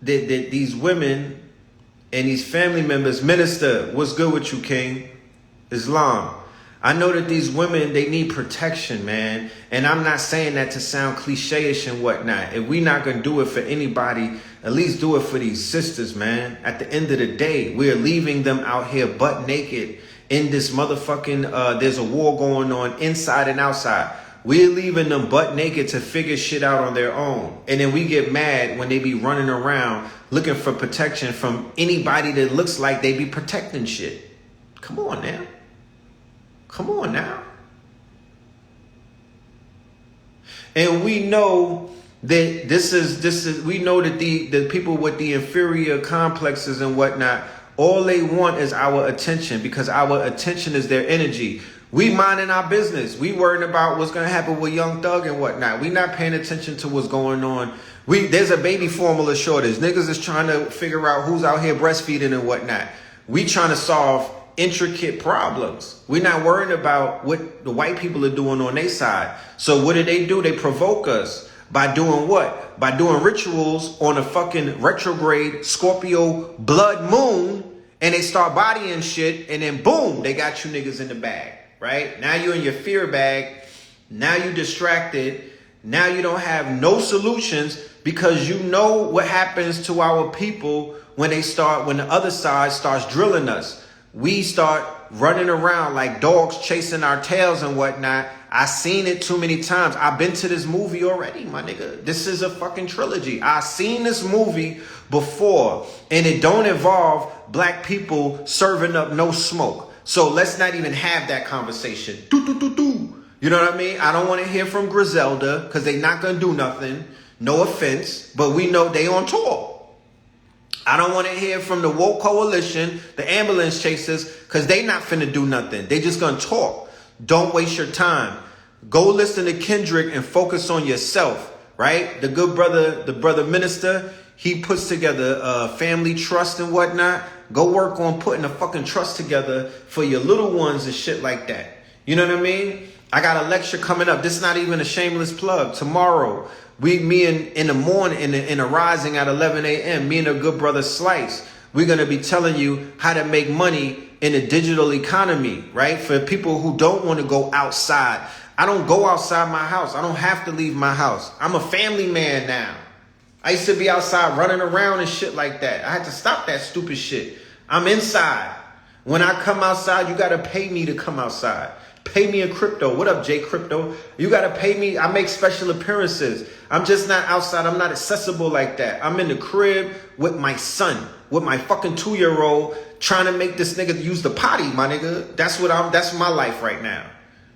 these women and these family members, Minister, what's good with you, King? Islam. I know that these women, they need protection, man. And I'm not saying that to sound cliche-ish and whatnot. If we not going to do it for anybody, at least do it for these sisters, man. At the end of the day, we're leaving them out here butt naked in this motherfucking, there's a war going on inside and outside. We're leaving them butt naked to figure shit out on their own. And then we get mad when they be running around looking for protection from anybody that looks like they be protecting shit. Come on now. Come on now. And we know that this is we know that the people with the inferior complexes and whatnot, all they want is our attention, because our attention is their energy. We minding our business. We worrying about what's gonna happen with Young Thug and whatnot. We not paying attention to what's going on. There's a baby formula shortage. Niggas is trying to figure out who's out here breastfeeding and whatnot. We trying to solve intricate problems. We're not worrying about what the white people are doing on their side. So what do? They provoke us by doing what? By doing rituals on a fucking retrograde Scorpio blood moon, and they start bodying shit, and then boom, they got you niggas in the bag, right? Now you're in your fear bag. Now you distracted. Now you don't have no solutions, because you know what happens to our people when the other side starts drilling us. We start running around like dogs chasing our tails and whatnot. I seen it too many times. I've been to this movie already, my nigga. This is a fucking trilogy. I seen this movie before, and it don't involve black people serving up no smoke. So let's not even have that conversation. You know what I mean? I don't want to hear from Griselda, because they not going to do nothing. No offense, but we know they on tour. I don't want to hear from the woke coalition, the ambulance chasers, because they not finna do nothing. They just gonna talk. Don't waste your time. Go listen to Kendrick and focus on yourself, right? The brother Minister, he puts together a family trust and whatnot. Go work on putting a fucking trust together for your little ones and shit like that. You know what I mean? I got a lecture coming up. This is not even a shameless plug. Tomorrow, me in the morning, in the rising at 11 a.m., me and a good brother Slice, we're going to be telling you how to make money in a digital economy, right? For people who don't want to go outside. I don't go outside my house. I don't have to leave my house. I'm a family man now. I used to be outside running around and shit like that. I had to stop that stupid shit. I'm inside. When I come outside, you got to pay me to come outside. Pay me in crypto. What up, Jay Crypto? You got to pay me. I make special appearances. I'm just not outside. I'm not accessible like that. I'm in the crib with my son, with my fucking 2-year-old, trying to make this nigga use the potty, my nigga. That's my life right now.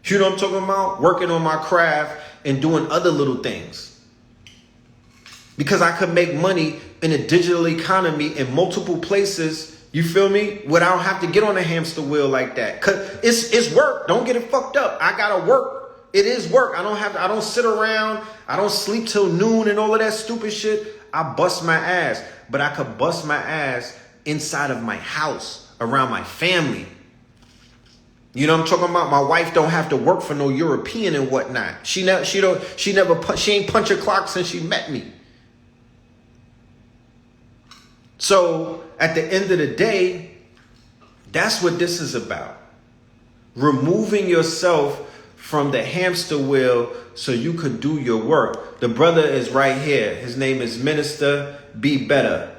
You know what I'm talking about? Working on my craft and doing other little things. Because I could make money in a digital economy in multiple places. You feel me? Where I don't have to get on a hamster wheel like that. Cause it's work. Don't get it fucked up. I gotta work. It is work. I don't sit around. I don't sleep till noon and all of that stupid shit. I bust my ass. But I could bust my ass inside of my house, around my family. You know what I'm talking about? My wife don't have to work for no European and whatnot. She ain't punch a clock since she met me. So at the end of the day, that's what this is about. Removing yourself from the hamster wheel so you could do your work. The brother is right here. His name is Minister Be Better,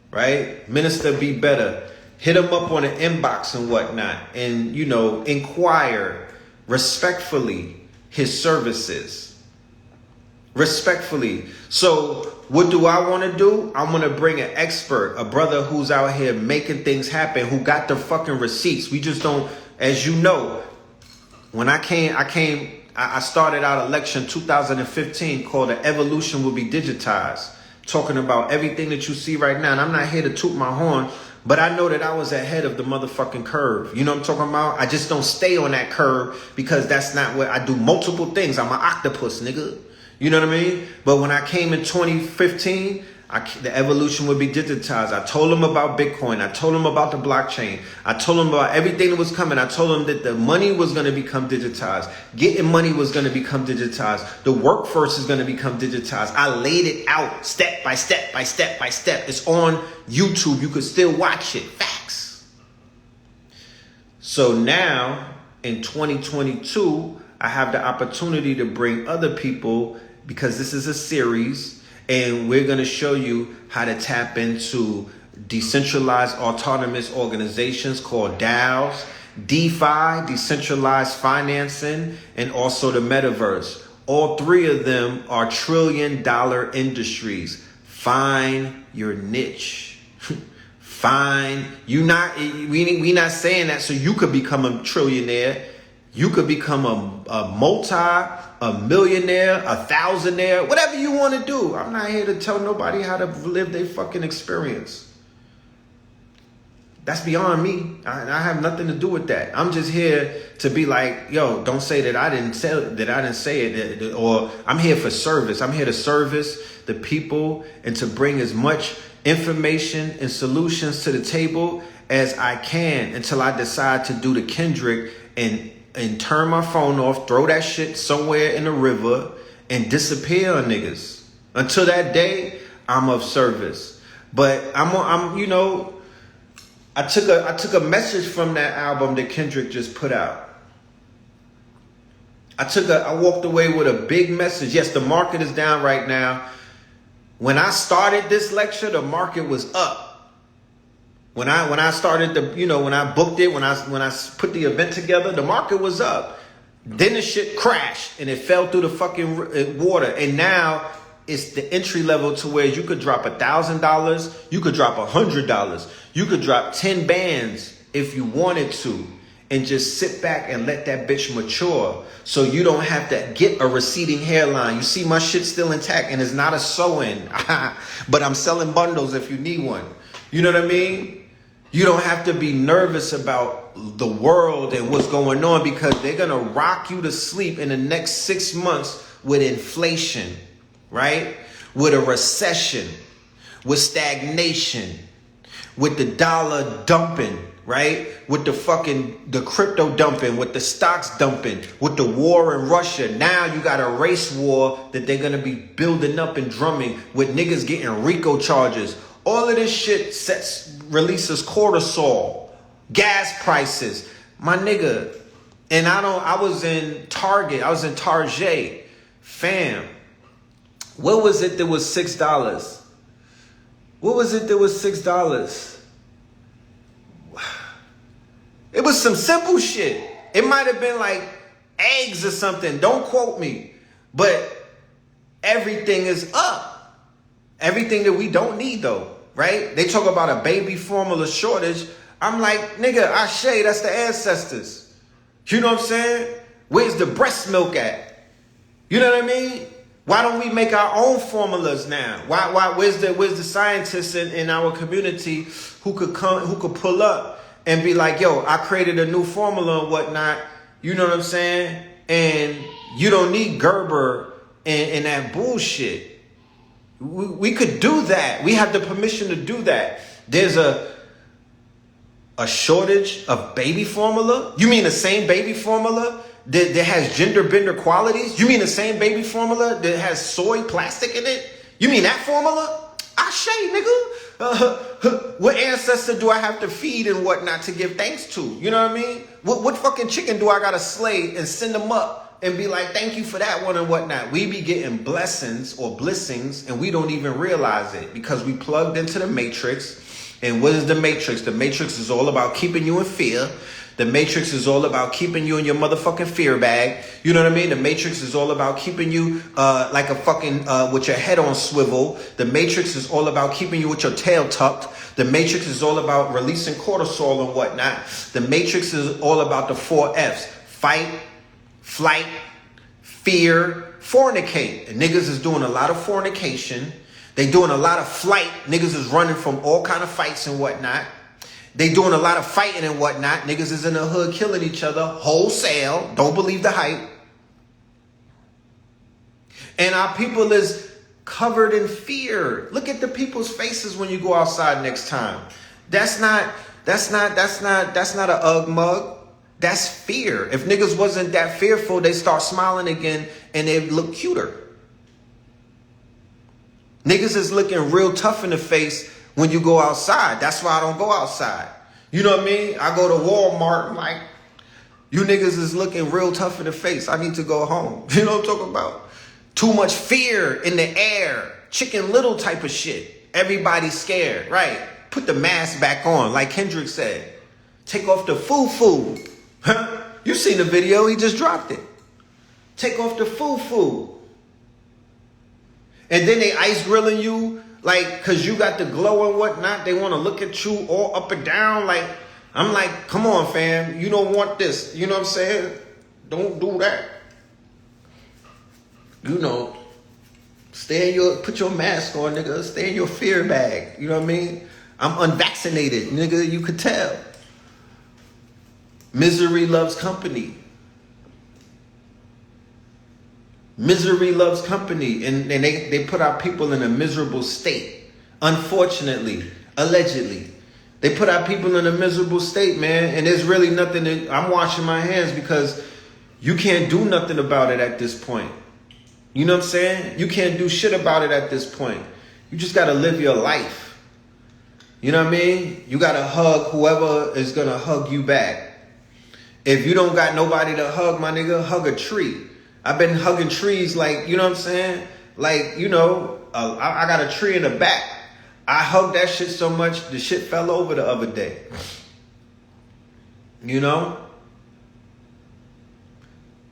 right? Minister Be Better. Hit him up on the inbox and whatnot, and, you know, inquire respectfully his services. Respectfully. So what do I want to do? I want to bring an expert, a brother who's out here making things happen, who got the fucking receipts. We just don't, as you know, when I started out election 2015 called The Evolution Will Be Digitized, talking about everything that you see right now. And I'm not here to toot my horn, but I know that I was ahead of the motherfucking curve. You know what I'm talking about? I just don't stay on that curve because that's not what I do. Multiple things. I'm an octopus, nigga. You know what I mean? But when I came in 2015, the evolution would be digitized. I told them about Bitcoin. I told them about the blockchain. I told them about everything that was coming. I told them that the money was going to become digitized. Getting money was going to become digitized. The workforce is going to become digitized. I laid it out step by step by step by step. It's on YouTube. You could still watch it. Facts. So now in 2022, I have the opportunity to bring other people, because this is a series. And we're going to show you how to tap into decentralized autonomous organizations called DAOs, DeFi, decentralized financing, and also the metaverse. All three of them are trillion-dollar industries. Find your niche. Find you not. We not saying that so you could become a trillionaire. You could become a millionaire, a thousandaire, whatever you want to do. I'm not here to tell nobody how to live their fucking experience. That's beyond me. I have nothing to do with that. I'm just here to be like, yo, don't say that I didn't say it, or I'm here for service. I'm here to service the people and to bring as much information and solutions to the table as I can until I decide to do the Kendrick and turn my phone off, throw that shit somewhere in the river, and disappear on niggas. Until that day, I'm of service. But I'm you know, I took a message from that album that Kendrick just put out. I walked away with a big message. Yes, the market is down right now. When I started this lecture, the market was up. When I started when I booked it, when I put the event together, the market was up. Then the shit crashed and it fell through the fucking water. And now it's the entry level to where you could drop $1,000, you could drop $100, you could drop 10 bands if you wanted to, and just sit back and let that bitch mature. So you don't have to get a receding hairline. You see my shit still intact and it's not a sew-in, but I'm selling bundles if you need one. You know what I mean? You don't have to be nervous about the world and what's going on, because they're going to rock you to sleep in the next 6 months with inflation, right? With a recession, with stagnation, with the dollar dumping, right? With the crypto dumping, with the stocks dumping, with the war in Russia. Now you got a race war that they're going to be building up and drumming, with niggas getting RICO charges. All of this shit releases cortisol, gas prices, my nigga. And I was in Target, fam. What was it that was $6? What was it that was $6? It was some simple shit. It might have been like eggs or something. Don't quote me. But everything is up. Everything that we don't need, though, right? They talk about a baby formula shortage. I'm like, nigga, Ashe, that's the ancestors. You know what I'm saying? Where's the breast milk at? You know what I mean? Why don't we make our own formulas now? Where's the scientists in our community who could pull up and be like, yo, I created a new formula and whatnot. You know what I'm saying? And you don't need Gerber and that bullshit. We could do that. We have the permission to do that. There's a shortage of baby formula. You mean the same baby formula that has gender bender qualities? You mean the same baby formula that has soy plastic in it? You mean that formula? Ashe, nigga. What ancestor do I have to feed and whatnot to give thanks to? You know what I mean? What fucking chicken do I gotta slay and send them up and be like, thank you for that one and whatnot? We be getting blessings or blessings and we don't even realize it because we plugged into the matrix. And what is the matrix? The matrix is all about keeping you in fear. The matrix is all about keeping you in your motherfucking fear bag. You know what I mean? The matrix is all about keeping you like a fucking with your head on swivel. The matrix is all about keeping you with your tail tucked. The matrix is all about releasing cortisol and whatnot. The matrix is all about the 4 F's. Fight, flight, fear, fornicate. And niggas is doing a lot of fornication. They doing a lot of flight. Niggas is running from all kind of fights and whatnot. They doing a lot of fighting and whatnot. Niggas is in the hood killing each other wholesale. Don't believe the hype. And our people is covered in fear. Look at the people's faces when you go outside next time. That's not a ugh mug. That's fear. If niggas wasn't that fearful, they start smiling again and they look cuter. Niggas is looking real tough in the face when you go outside. That's why I don't go outside. You know what I mean? I go to Walmart and like, you niggas is looking real tough in the face. I need to go home. You know what I'm talking about? Too much fear in the air. Chicken Little type of shit. Everybody's scared, right? Put the mask back on, like Kendrick said. Take off the foo-foo. Huh? You seen the video, he just dropped it. Take off the foo-foo. And then they ice grilling you, like, because you got the glow and whatnot. They want to look at you all up and down. Like, I'm like, come on, fam. You don't want this. You know what I'm saying? Don't do that. You know, put your mask on, nigga. Stay in your fear bag. You know what I mean? I'm unvaccinated, nigga. You could tell. Misery loves company. Misery loves company, and they put our people in a miserable state. Unfortunately, allegedly, they put our people in a miserable state, man. And there's really nothing that I'm washing my hands because you can't do nothing about it at this point. You know what I'm saying? You can't do shit about it at this point. You just got to live your life. You know what I mean? You got to hug whoever is going to hug you back. If you don't got nobody to hug, my nigga, hug a tree. I've been hugging trees like, you know what I'm saying? Like, you know, I got a tree in the back. I hugged that shit so much, the shit fell over the other day. You know?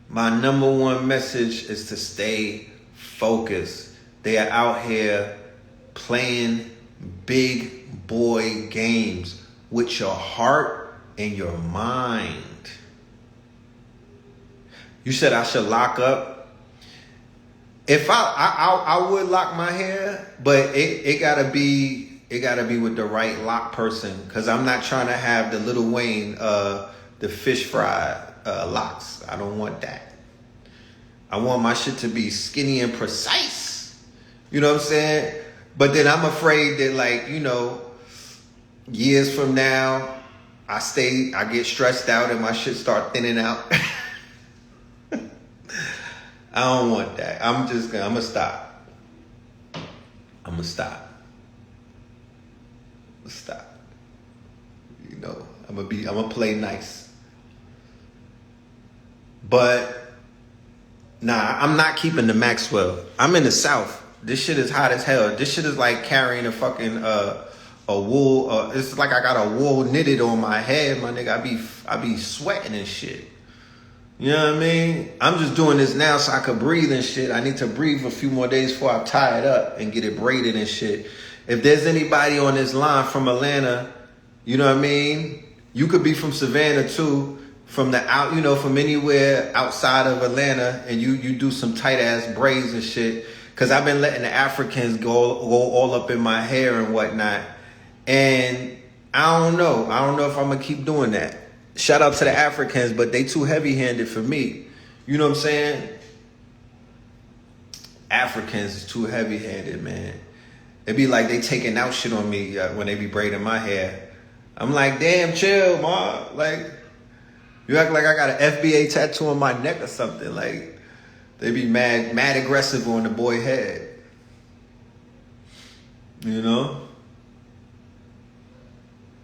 My number one message is to stay focused. They are out here playing big boy games with your heart and your mind. You said I should lock up. If I would lock my hair, but it gotta be with the right lock person, because I'm not trying to have the Lil Wayne the fish fry locks. I don't want that. I want my shit to be skinny and precise. You know what I'm saying? But then I'm afraid that, like, you know, years from now, I get stressed out and my shit start thinning out. I don't want that. I'm gonna stop. I'm gonna stop. You know, I'm gonna play nice. But nah, I'm not keeping the Maxwell. I'm in the South. This shit is hot as hell. This shit is like carrying a fucking a wool. It's like I got a wool knitted on my head, my nigga. I be sweating and shit. You know what I mean? I'm just doing this now so I could breathe and shit. I need to breathe a few more days before I tie it up and get it braided and shit. If there's anybody on this line from Atlanta, you know what I mean? You could be from Savannah too, from anywhere outside of Atlanta, and you do some tight ass braids and shit. Cause I've been letting the Africans go all up in my hair and whatnot. And I don't know if I'm gonna keep doing that. Shout out to the Africans, but they too heavy-handed for me. You know what I'm saying? Africans is too heavy-handed, man. It be like they taking out shit on me when they be braiding my hair. I'm like, damn, chill, ma. Like, you act like I got an FBA tattoo on my neck or something. Like, they be mad aggressive on the boy head. You know?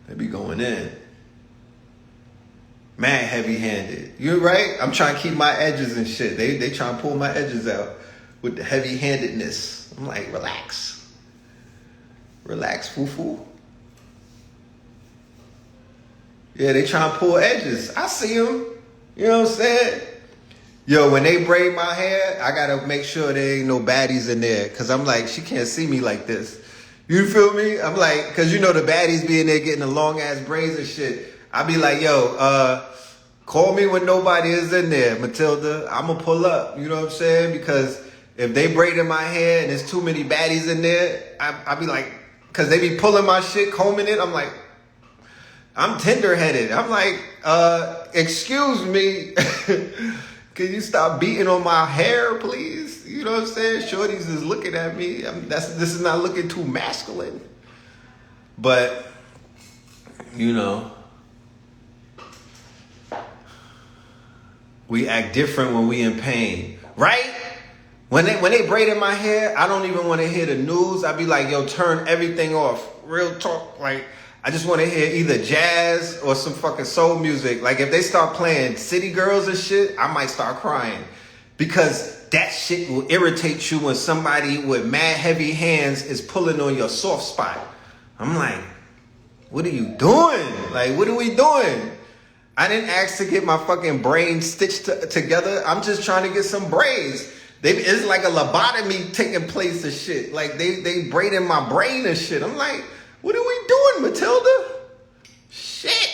They be going in. Mad heavy-handed. You're right. I'm trying to keep my edges and shit. They trying to pull my edges out with the heavy-handedness. I'm like, relax. Relax, foo-foo. Yeah, they trying to pull edges. I see them. You know what I'm saying? Yo, when they braid my hair, I gotta make sure there ain't no baddies in there. Cause I'm like, she can't see me like this. You feel me? I'm like, cause you know the baddies be in there getting the long ass braids and shit. I be like, yo, call me when nobody is in there, Matilda. I'ma pull up. You know what I'm saying? Because if they braiding my hair and there's too many baddies in there, I be like, cause they be pulling my shit, combing it. I'm like, I'm tender-headed. I'm like, excuse me. Can you stop beating on my hair, please? You know what I'm saying? Shorties is looking at me. This is not looking too masculine. But, you know, we act different when we in pain, right? When they braiding my hair, I don't even want to hear the news. I be like, yo, turn everything off. Real talk, like, I just want to hear either jazz or some fucking soul music. Like, if they start playing City Girls and shit, I might start crying. Because that shit will irritate you when somebody with mad heavy hands is pulling on your soft spot. I'm like, what are you doing? Like, what are we doing? I didn't ask to get my fucking brain stitched together. I'm just trying to get some braids. It's like a lobotomy taking place and shit. Like, they braiding my brain and shit. I'm like, what are we doing, Matilda? Shit.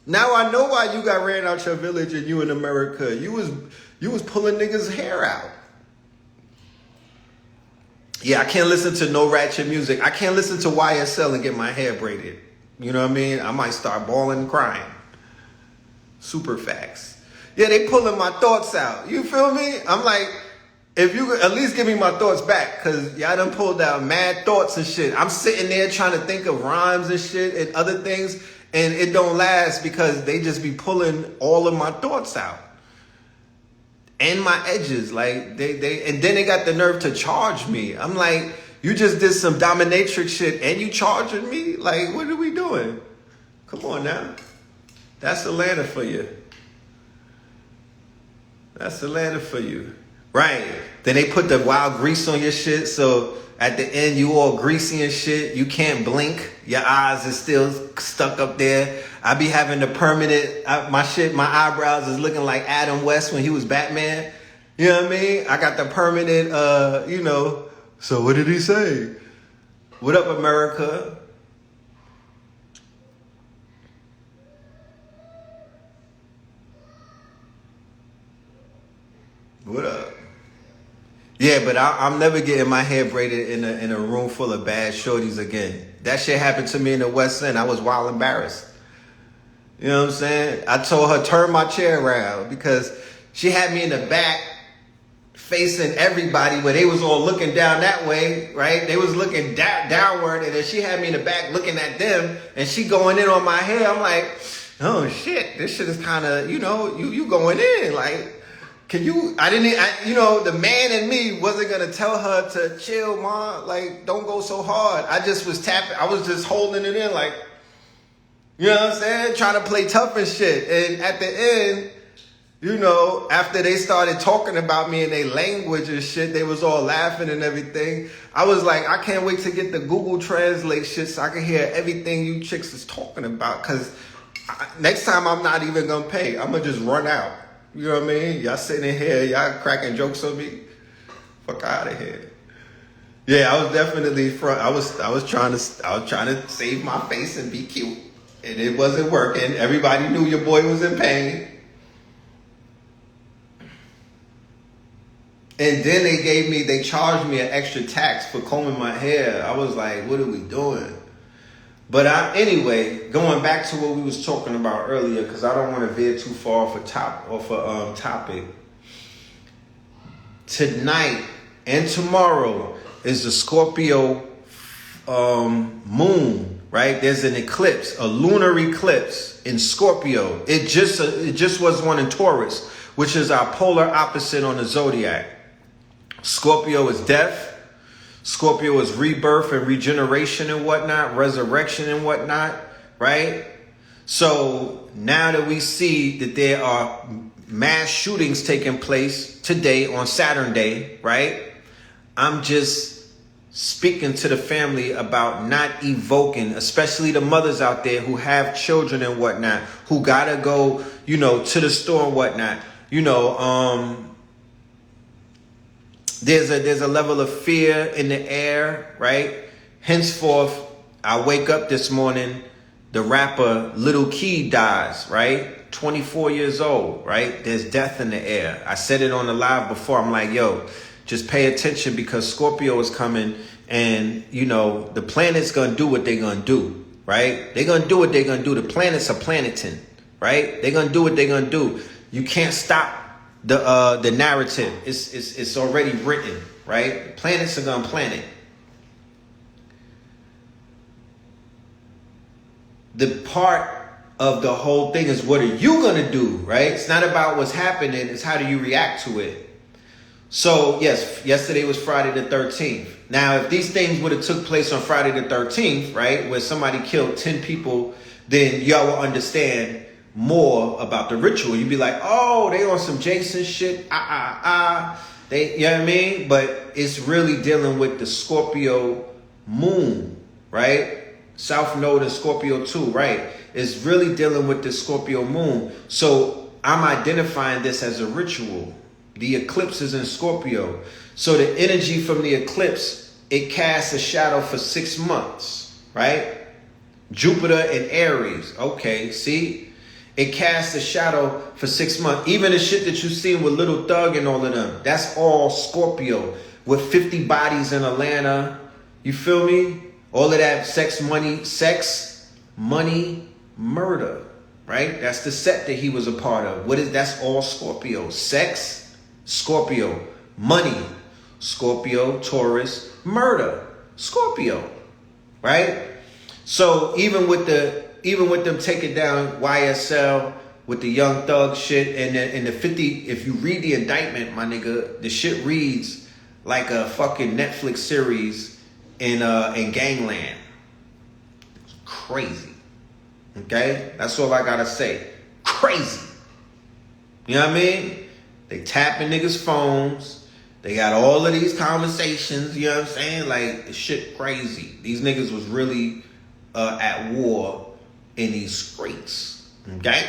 Now I know why you got ran out your village and you in America. You was pulling niggas' hair out. Yeah, I can't listen to no ratchet music. I can't listen to YSL and get my hair braided. You know what I mean? I might start bawling and crying. Super facts. Yeah, they pulling my thoughts out. You feel me? I'm like, if you could at least give me my thoughts back, because y'all done pulled out mad thoughts and shit. I'm sitting there trying to think of rhymes and shit and other things, and it don't last because they just be pulling all of my thoughts out. And my edges. Like, they and then they got the nerve to charge me. I'm like, you just did some dominatrix shit and you charging me? Like, what are we doing? Come on now. That's Atlanta for you. That's Atlanta for you. Right. Then they put the wild grease on your shit, so at the end you all greasy and shit. You can't blink. Your eyes is still stuck up there. I be having the permanent, my eyebrows is looking like Adam West when he was Batman. You know what I mean? I got the permanent, so what did he say? What up, America? What up? Yeah, but I'm never getting my hair braided in a room full of bad shorties again. That shit happened to me in the West End. I was wild embarrassed. You know what I'm saying? I told her, turn my chair around, because she had me in the back facing everybody where they was all looking down that way, right? They was looking downward, and then she had me in the back looking at them, and she going in on my hair. I'm like, oh shit, this shit is kind of, you going in, like, the man in me wasn't going to tell her to chill, ma, like, don't go so hard. I just was tapping, I was just holding it in, like, you know what I'm saying? Trying to play tough and shit. And at the end, after they started talking about me in their language and shit, they was all laughing and everything. I was like, I can't wait to get the Google Translate shit so I can hear everything you chicks is talking about. Because next time I'm not even going to pay. I'm going to just run out. You know what I mean? Y'all sitting in here, y'all cracking jokes on me. Fuck out of here. Yeah, I was definitely front. I was trying to save my face and be cute, and it wasn't working. Everybody knew your boy was in pain. And then they charged me an extra tax for combing my hair. I was like, what are we doing? But anyway, going back to what we was talking about earlier, because I don't want to veer too far off a topic. Tonight and tomorrow is the Scorpio moon, right? There's an eclipse, a lunar eclipse in Scorpio. It just was one in Taurus, which is our polar opposite on the zodiac. Scorpio is death. Scorpio is rebirth and regeneration and whatnot, resurrection and whatnot. right? So now that we see that there are mass shootings taking place today on Saturn Day, right? I'm just speaking to the family about not evoking, especially the mothers out there who have children and whatnot, who gotta go, to the store and whatnot. There's a level of fear in the air, right? Henceforth, I wake up this morning, the rapper Lil Key dies, right? 24 years old, right? There's death in the air. I said it on the live before. I'm like, yo, just pay attention because Scorpio is coming and, the planet's going to do what they're going to do, right? They're going to do what they're going to do. The planets are planeting, right? They're going to do what they're going to do. You can't stop the narrative. It's already written, right? The planets are going to planet. The part of the whole thing is what are you going to do, right? It's not about what's happening. It's how do you react to it. So, yes, yesterday was Friday the 13th. Now, if these things would have took place on Friday the 13th, right, where somebody killed 10 people, then y'all will understand more about the ritual. You'd be like, oh, they on some Jason shit. They, you know what I mean? But it's really dealing with the Scorpio moon, right? South Node and Scorpio too, right? It's really dealing with the Scorpio moon. So I'm identifying this as a ritual. The eclipse is in Scorpio. So the energy from the eclipse, it casts a shadow for 6 months, right? Jupiter and Aries. Okay, see? It casts a shadow for 6 months. Even the shit that you seen with Little Thug and all of them, that's all Scorpio. With 50 bodies in Atlanta. You feel me? All of that sex, money, murder, right? That's the set that he was a part of. That's all Scorpio. Sex, Scorpio. Money, Scorpio. Taurus, murder, Scorpio, right? So even with them taking down YSL with the Young Thug shit and the 50, if you read the indictment, my nigga, the shit reads like a fucking Netflix series in Gangland. It's crazy. Okay? That's all I gotta say. Crazy. You know what I mean? They tapping niggas' phones. They got all of these conversations, you know what I'm saying? Like, shit crazy. These niggas was really at war in these streets. Okay?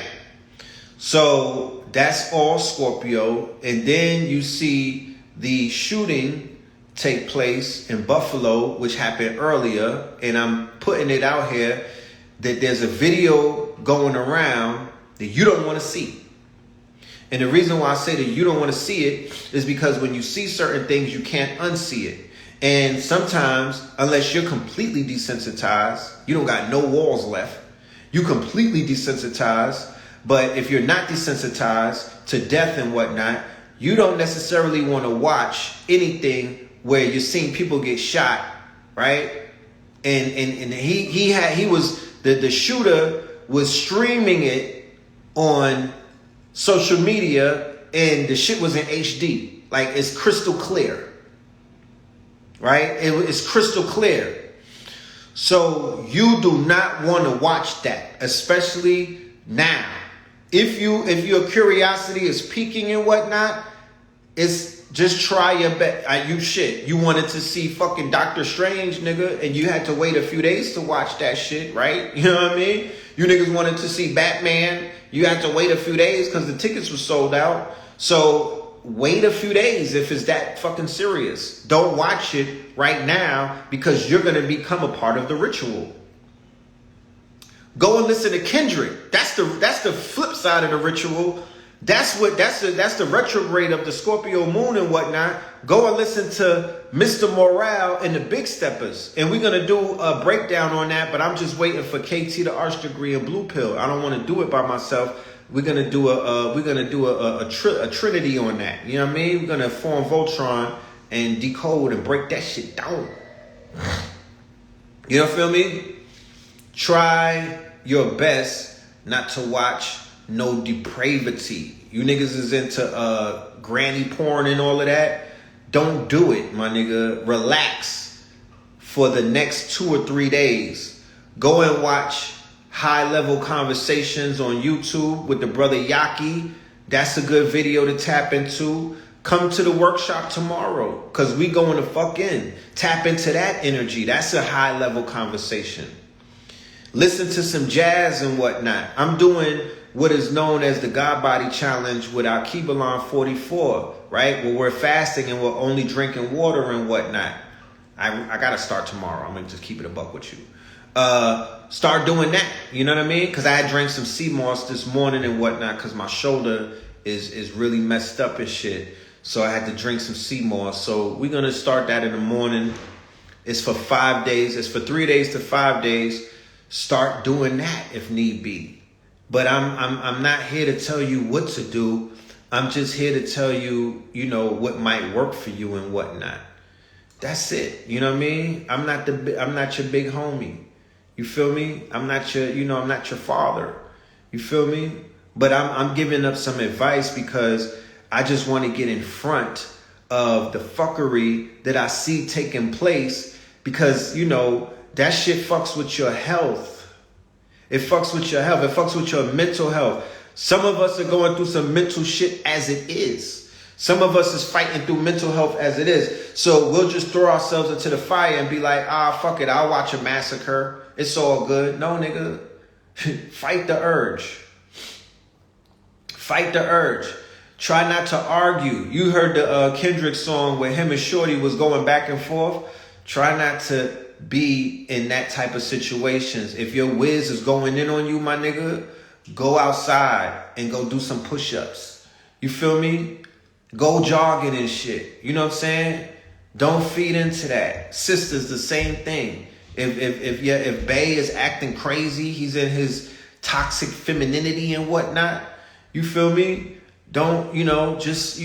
So, that's all Scorpio. And then you see the shooting take place in Buffalo, which happened earlier. And I'm putting it out here that there's a video going around that you don't want to see. And the reason why I say that you don't want to see it is because when you see certain things, you can't unsee it. And sometimes, unless you're completely desensitized, you don't got no walls left. You completely desensitized. But if you're not desensitized to death and whatnot, you don't necessarily want to watch anything where you're seeing people get shot, right? And the shooter was streaming it on social media, and the shit was in HD. Like, it's crystal clear, right? It's crystal clear. So you do not want to watch that, especially now. If your curiosity is peaking and whatnot, it's just try your best. You wanted to see fucking Doctor Strange, nigga, and you had to wait a few days to watch that shit, right? You know what I mean? You niggas wanted to see Batman. You had to wait a few days because the tickets were sold out. So wait a few days if it's that fucking serious. Don't watch it right now because you're going to become a part of the ritual. Go and listen to Kendrick. That's the flip side of the ritual. That's the retrograde of the Scorpio moon and whatnot. Go and listen to Mr. Morale and the Big Steppers. And we're going to do a breakdown on that, but I'm just waiting for KT the Arch Degree and Blue Pill. I don't want to do it by myself. We're going to do a trinity on that. You know what I mean? We're going to form Voltron and decode and break that shit down. You know, feel me? Try your best not to watch no depravity. You niggas is into granny porn and all of that. Don't do it, my nigga. Relax for the next 2 or 3 days. Go and watch high-level conversations on YouTube with the brother Yaki. That's a good video to tap into. Come to the workshop tomorrow, because we going to fuck in. Tap into that energy. That's a high-level conversation. Listen to some jazz and whatnot. I'm doing what is known as the God Body Challenge with our Kibalon 44, right? Where we're fasting and we're only drinking water and whatnot. I got to start tomorrow. I'm going to just keep it a buck with you. Start doing that. You know what I mean? Because I had drank some sea moss this morning and whatnot because my shoulder is really messed up and shit. So I had to drink some sea moss. So we're going to start that in the morning. It's for 5 days. It's for 3 days to 5 days. Start doing that if need be. But I'm not here to tell you what to do. I'm just here to tell you, you know, what might work for you and whatnot. That's it. You know what I mean? I'm not your big homie. You feel me? I'm not your father. You feel me? But I'm giving up some advice because I just want to get in front of the fuckery that I see taking place, because, you know, that shit fucks with your health. It fucks with your health. It fucks with your mental health. Some of us are going through some mental shit as it is. Some of us is fighting through mental health as it is. So we'll just throw ourselves into the fire and be like, fuck it, I'll watch a massacre. It's all good. No, nigga. Fight the urge. Fight the urge. Try not to argue. You heard the Kendrick song where him and Shorty was going back and forth. Try not to be in that type of situations. If your whiz is going in on you, my nigga, go outside and go do some push-ups. You feel me? Go jogging and shit. You know what I'm saying? Don't feed into that. Sisters, the same thing. If Bay is acting crazy, he's in his toxic femininity and whatnot. You feel me? Don't, just,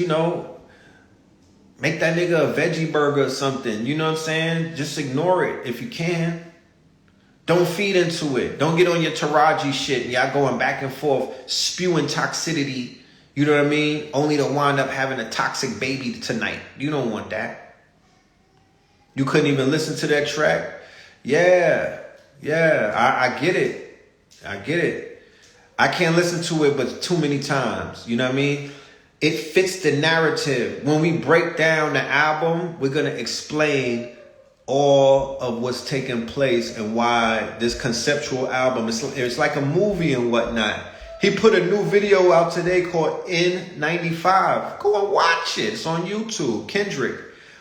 make that nigga a veggie burger or something. You know what I'm saying? Just ignore it if you can. Don't feed into it. Don't get on your Taraji shit and y'all going back and forth, spewing toxicity. You know what I mean? Only to wind up having a toxic baby tonight. You don't want that. You couldn't even listen to that track? Yeah, I get it. I get it. I can't listen to it but too many times. You know what I mean? It fits the narrative. When we break down the album, we're going to explain all of what's taking place and why this conceptual album, it's like a movie and whatnot. He put a new video out today called N95. Go and watch it. It's on YouTube. Kendrick.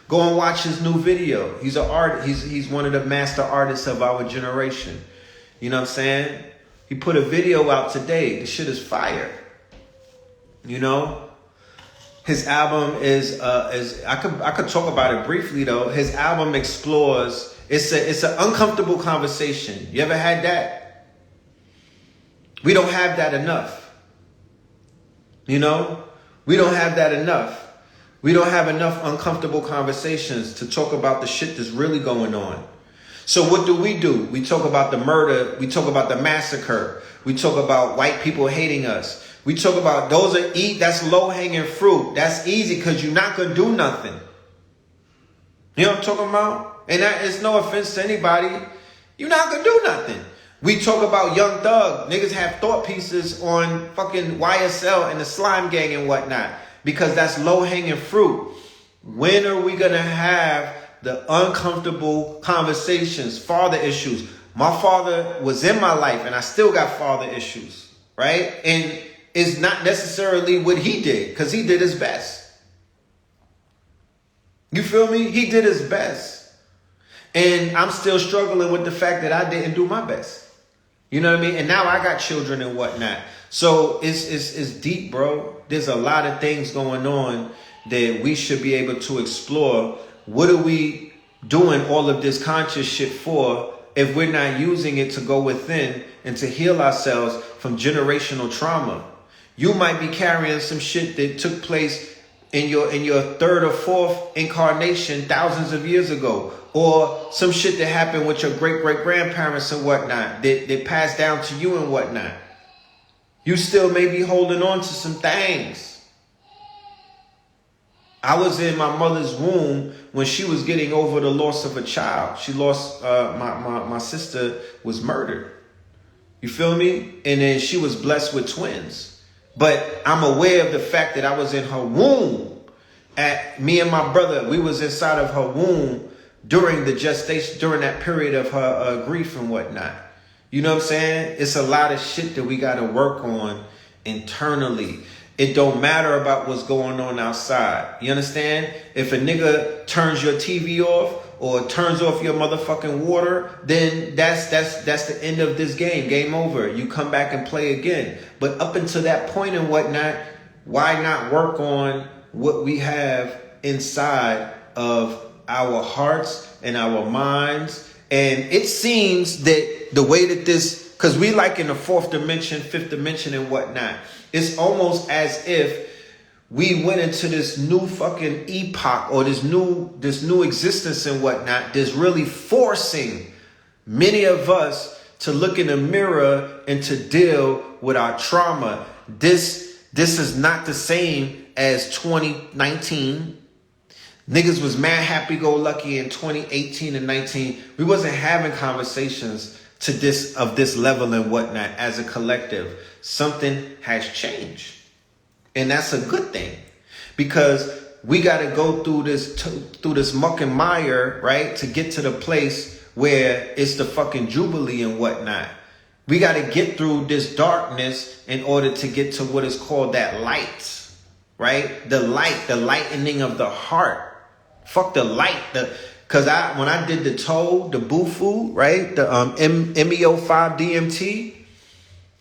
Go and watch his new video. He's an artist. He's one of the master artists of our generation. You know what I'm saying? He put a video out today. The shit is fire. You know? His album is I could talk about it briefly though. His album explores, it's an uncomfortable conversation. You ever had that? We don't have that enough. You know? We don't have that enough. We don't have enough uncomfortable conversations to talk about the shit that's really going on. So what do? We talk about the murder. We talk about the massacre. We talk about white people hating us. We talk about that's low-hanging fruit. That's easy because you're not going to do nothing. You know what I'm talking about? And that is no offense to anybody. You're not going to do nothing. We talk about Young Thug. Niggas have thought pieces on fucking YSL and the Slime Gang and whatnot because that's low-hanging fruit. When are we going to have the uncomfortable conversations, father issues? My father was in my life and I still got father issues, right? And it's not necessarily what he did because he did his best. You feel me? He did his best. And I'm still struggling with the fact that I didn't do my best. You know what I mean? And now I got children and whatnot. So it's deep, bro. There's a lot of things going on that we should be able to explore. What are we doing all of this conscious shit for if we're not using it to go within and to heal ourselves from generational trauma? You might be carrying some shit that took place in your third or fourth incarnation thousands of years ago, or some shit that happened with your great-great-grandparents and whatnot that passed down to you and whatnot. You still may be holding on to some things. I was in my mother's womb when she was getting over the loss of a child. She lost, my sister was murdered. You feel me? And then she was blessed with twins. But I'm aware of the fact that I was in her womb. Me and my brother, we was inside of her womb during the gestation, during that period of her grief and whatnot. You know what I'm saying? It's a lot of shit that we got to work on internally. It don't matter about what's going on outside. You understand? If a nigga turns your TV off or turns off your motherfucking water, then that's the end of this game. Game over. You come back and play again. But up until that point and whatnot, why not work on what we have inside of our hearts and our minds? And it seems that the way that this, because we like in the fourth dimension, fifth dimension and whatnot, it's almost as if we went into this new fucking epoch or this new existence and whatnot that's really forcing many of us to look in the mirror and to deal with our trauma. This is not the same as 2019. Niggas was mad happy-go-lucky in 2018 and 19. We wasn't having conversations to this level and whatnot as a collective. Something has changed. And that's a good thing. Because we got to go through this muck and mire, right? To get to the place where it's the fucking jubilee and whatnot. We got to get through this darkness in order to get to what is called that light, right? The light, the lightening of the heart. Fuck the light. Because when I did the toe, the Bufu, right? The MEO5 DMT,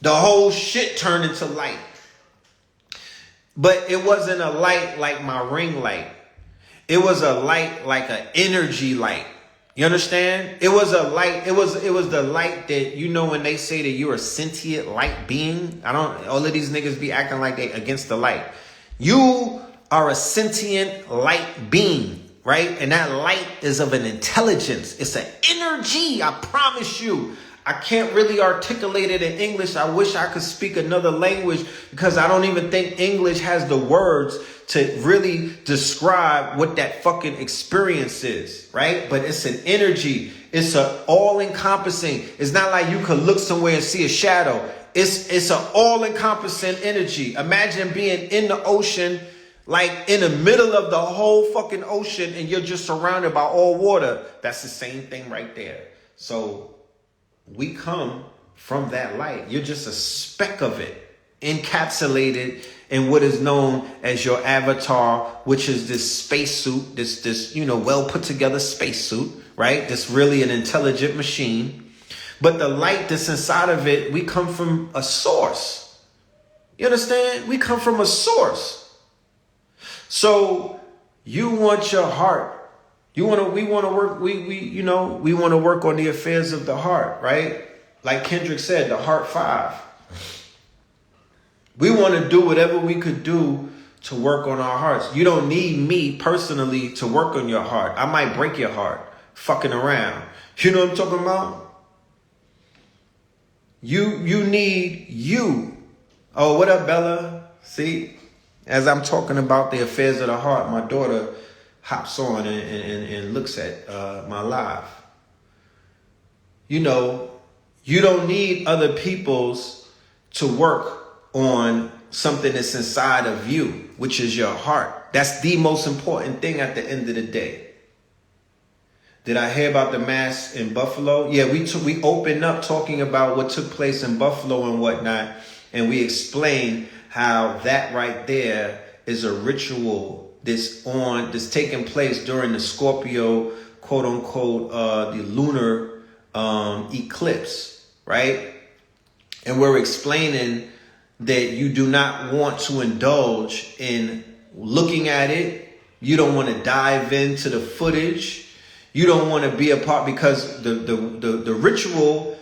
the whole shit turned into light. But it wasn't a light like my ring light. It was a light like an energy light. You understand? It was a light. It was the light that, you know, when they say that you're a sentient light being. All of these niggas be acting like they against the light. You are a sentient light being, right? And that light is of an intelligence. It's an energy. I promise you. I can't really articulate it in English. I wish I could speak another language because I don't even think English has the words to really describe what that fucking experience is, right? But it's an energy. It's an all-encompassing. It's not like you could look somewhere and see a shadow. It's an all-encompassing energy. Imagine being in the ocean, like in the middle of the whole fucking ocean, and you're just surrounded by all water. That's the same thing right there. So we come from that light. You're just a speck of it, encapsulated in what is known as your avatar, which is this spacesuit, this well put together spacesuit, right? That's really an intelligent machine. But the light that's inside of it, we come from a source. You understand? We come from a source. So you want your heart. We want to work on the affairs of the heart, right? Like Kendrick said, the heart 5. We want to do whatever we could do to work on our hearts. You don't need me personally to work on your heart. I might break your heart fucking around. You know what I'm talking about? You need you. Oh, what up, Bella? See, as I'm talking about the affairs of the heart, my daughter hops on and looks at my live. You know, you don't need other people's to work on something that's inside of you, which is your heart. That's the most important thing at the end of the day. Did I hear about the mass in Buffalo? Yeah, we opened up talking about what took place in Buffalo and whatnot, and we explained how that right there is a ritual that's taking place during the Scorpio, quote unquote, the lunar eclipse, right? And we're explaining that you do not want to indulge in looking at it. You don't want to dive into the footage. You don't want to be a part, because the ritual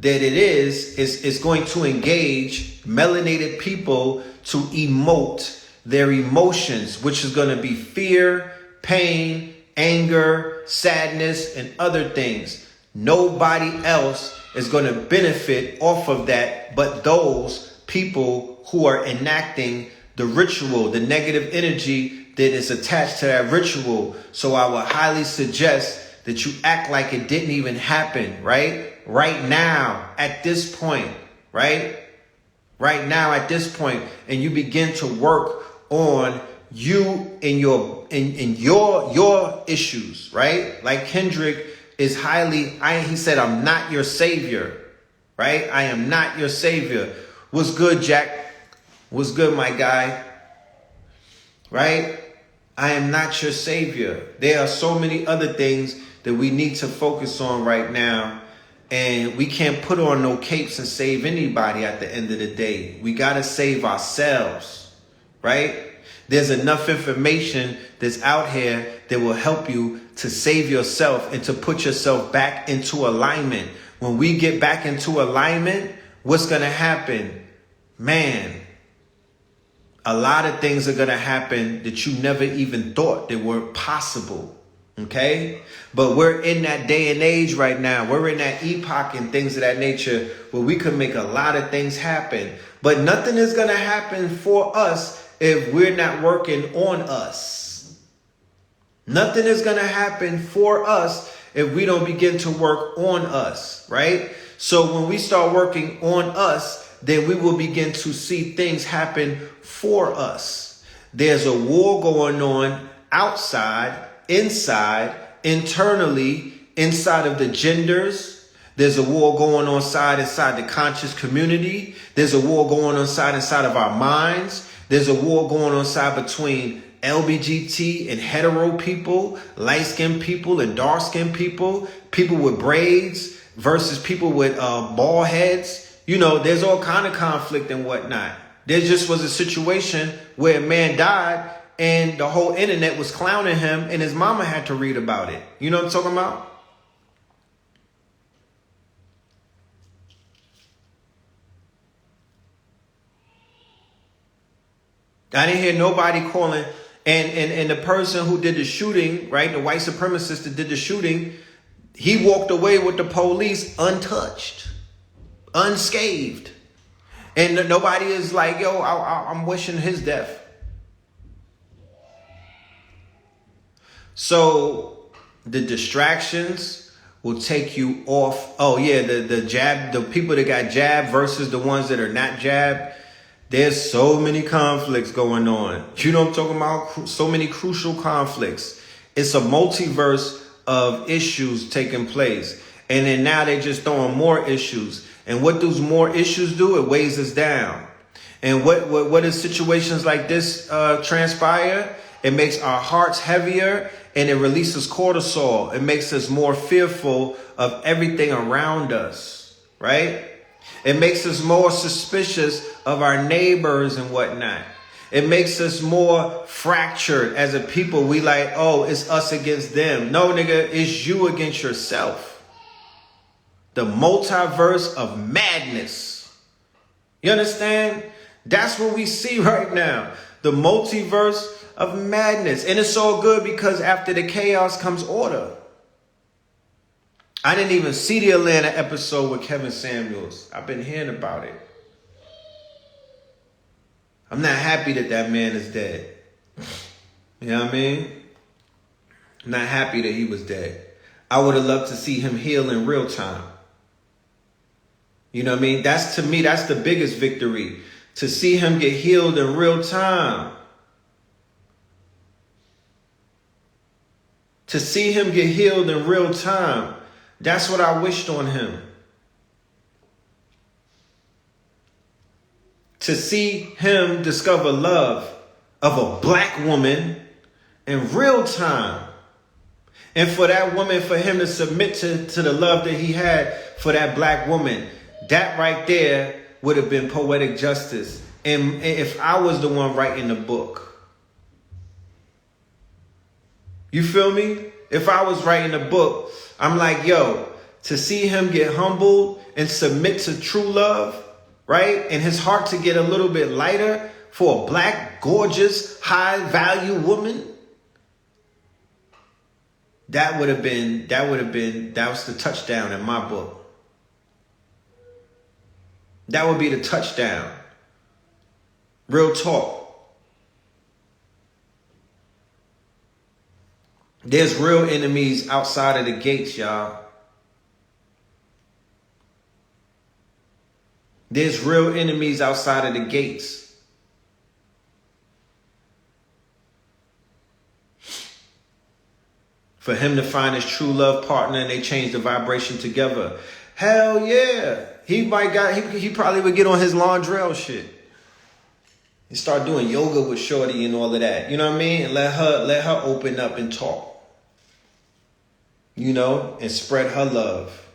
that it is going to engage melanated people to emote their emotions, which is going to be fear, pain, anger, sadness, and other things. Nobody else is going to benefit off of that but those people who are enacting the ritual, the negative energy that is attached to that ritual. So I would highly suggest that you act like it didn't even happen, right? Right now, at this point, right? Right now, at this point, and you begin to work on you and your issues, right? Like Kendrick is he said, I'm not your savior, right? I am not your savior. What's good, Jack? What's good, my guy? Right? I am not your savior. There are so many other things that we need to focus on right now. And we can't put on no capes and save anybody at the end of the day. We got to save ourselves, right? There's enough information that's out here that will help you to save yourself and to put yourself back into alignment. When we get back into alignment, what's going to happen? Man, a lot of things are going to happen that you never even thought that were possible. Okay? But we're in that day and age right now. We're in that epoch and things of that nature where we can make a lot of things happen. But nothing is going to happen for us if we're not working on us. Nothing is going to happen for us if we don't begin to work on us, right? So when we start working on us, then we will begin to see things happen for us. There's a war going on outside, inside, internally, inside of the genders. There's a war going on inside the conscious community. There's a war going on inside of our minds. There's a war going on inside between LBGT and hetero people, light-skinned people and dark-skinned people, people with braids versus people with bald heads. You know, there's all kind of conflict and whatnot. There just was a situation where a man died and the whole internet was clowning him and his mama had to read about it. You know what I'm talking about? I didn't hear nobody calling. And the person who did the shooting, right, the white supremacist that did the shooting, he walked away with the police untouched, unscathed. And nobody is like, yo, I'm wishing his death. So the distractions will take you off. Oh, yeah, the jab, the people that got jabbed versus the ones that are not jabbed. There's so many conflicts going on. You know what I'm talking about? So many crucial conflicts. It's a multiverse of issues taking place. And then now they're just throwing more issues. And what those more issues do? It weighs us down. And what does situations like this transpire? It makes our hearts heavier and it releases cortisol. It makes us more fearful of everything around us, right? It makes us more suspicious of our neighbors and whatnot. It makes us more fractured as a people. We like, oh, it's us against them. No, nigga, it's you against yourself. The multiverse of madness. You understand? That's what we see right now. The multiverse of madness. And it's so good because after the chaos comes order. I didn't even see the Atlanta episode with Kevin Samuels. I've been hearing about it. I'm not happy that that man is dead. You know what I mean? I'm not happy that he was dead. I would have loved to see him heal in real time. You know what I mean? That's, to me, that's the biggest victory. To see him get healed in real time. To see him get healed in real time. That's what I wished on him. To see him discover love of a black woman in real time. And for that woman, for him to submit to the love that he had for that black woman. That right there would have been poetic justice. And if I was the one writing the book. You feel me? If I was writing a book, I'm like, yo, to see him get humbled and submit to true love, right? And his heart to get a little bit lighter for a black, gorgeous, high-value woman. That was the touchdown in my book. That would be the touchdown. Real talk. There's real enemies outside of the gates, y'all. There's real enemies outside of the gates. For him to find his true love partner and they change the vibration together. Hell yeah. He probably would get on his Londrell shit. And start doing yoga with Shorty and all of that. You know what I mean? And let her open up and talk. You know, and spread her love.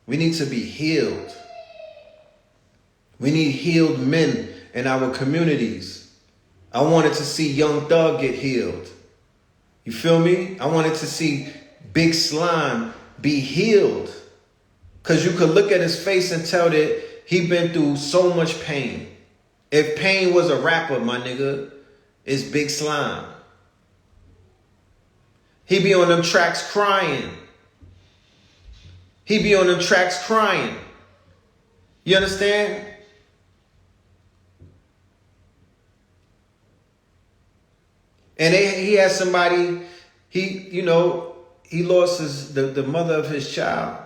We need to be healed. We need healed men in our communities. I wanted to see Young Thug get healed. You feel me? I wanted to see Big Slime be healed. Because you could look at his face and tell that he been through so much pain. If Pain was a rapper, my nigga, it's Big Slime. He be on them tracks crying. He be on them tracks crying. You understand? And he has somebody, he lost the mother of his child.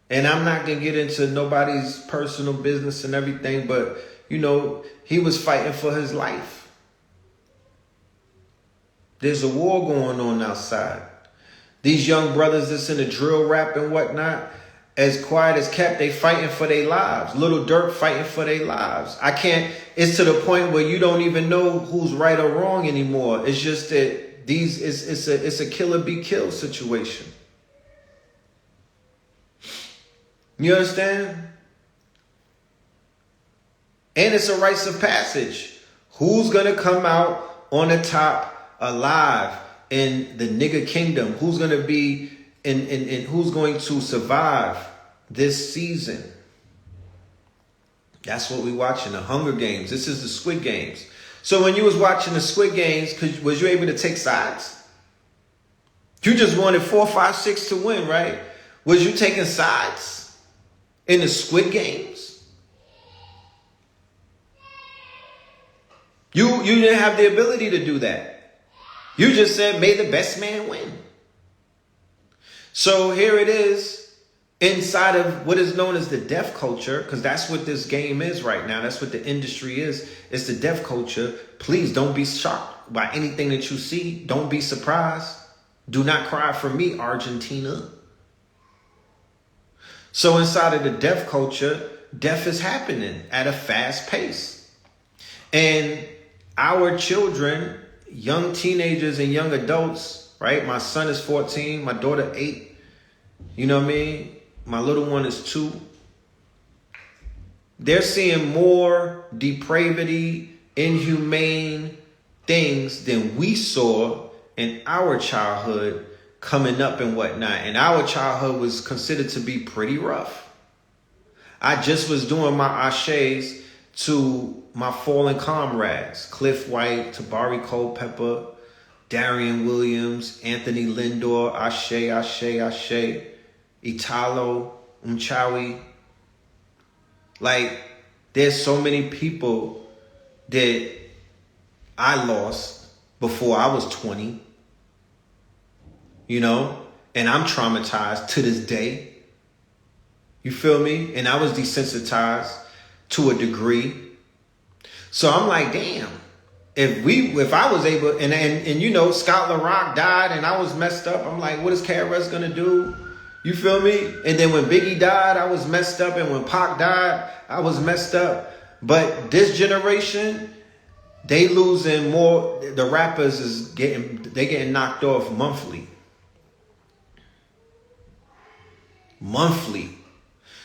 And I'm not going to get into nobody's personal business and everything, but, he was fighting for his life. There's a war going on outside. These young brothers that's in the drill rap and whatnot, as quiet as kept, they fighting for their lives. Little Durk fighting for their lives. It's to the point where you don't even know who's right or wrong anymore. It's just that it's a killer be killed situation. You understand? And it's a rites of passage. Who's going to come out on the top alive in the nigga kingdom? Who's going to be in who's going to survive this season? That's what we watching, the Hunger Games. This is the Squid Games. So when you was watching the Squid Games, was you able to take sides? You just wanted 4, 5, 6 to win, right? Was you taking sides in the Squid Games? You didn't have the ability to do that. You just said, may the best man win. So here it is inside of what is known as the deaf culture, because that's what this game is right now. That's what the industry is. It's the deaf culture. Please don't be shocked by anything that you see. Don't be surprised. Do not cry for me, Argentina. So inside of the deaf culture, death is happening at a fast pace. And our children, young teenagers and young adults, right? My son is 14, my daughter 8. You know what I mean? My little one is 2. They're seeing more depravity, inhumane things than we saw in our childhood coming up and whatnot. And our childhood was considered to be pretty rough. I just was doing my ashes to my fallen comrades, Cliff White, Tabari Culpepper, Darian Williams, Anthony Lindor, Ashe, Italo, Umchawi. Like, there's so many people that I lost before I was 20, and I'm traumatized to this day. You feel me? And I was desensitized to a degree. So I'm like, damn, if I was able, and Scott LaRock died and I was messed up. I'm like, what is KRS gonna do? You feel me? And then when Biggie died, I was messed up. And when Pac died, I was messed up. But this generation, they losing more. The rappers they getting knocked off monthly.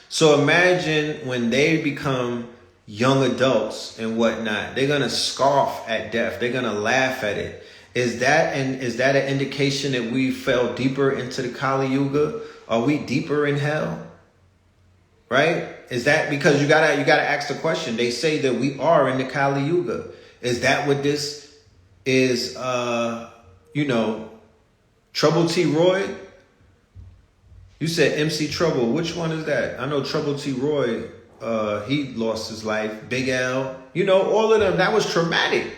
So imagine when they become young adults and whatnot, they're gonna scoff at death. They're gonna laugh at it. Is that an indication that we fell deeper into the Kali Yuga? Are we deeper in hell? Right? Is that because you gotta ask the question? They say that we are in the Kali Yuga. Is that what this is? Trouble T. Roy. You said MC Trouble. Which one is that? I know Trouble T. Roy. He lost his life. Big L. All of them. That was traumatic.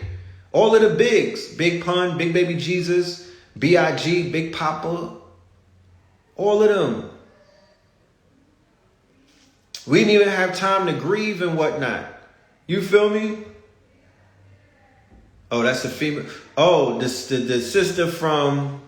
All of the bigs. Big Pun, Big Baby Jesus, B.I.G., Big Papa. All of them. We didn't even have time to grieve and whatnot. You feel me? Oh, that's the female. Oh, the sister from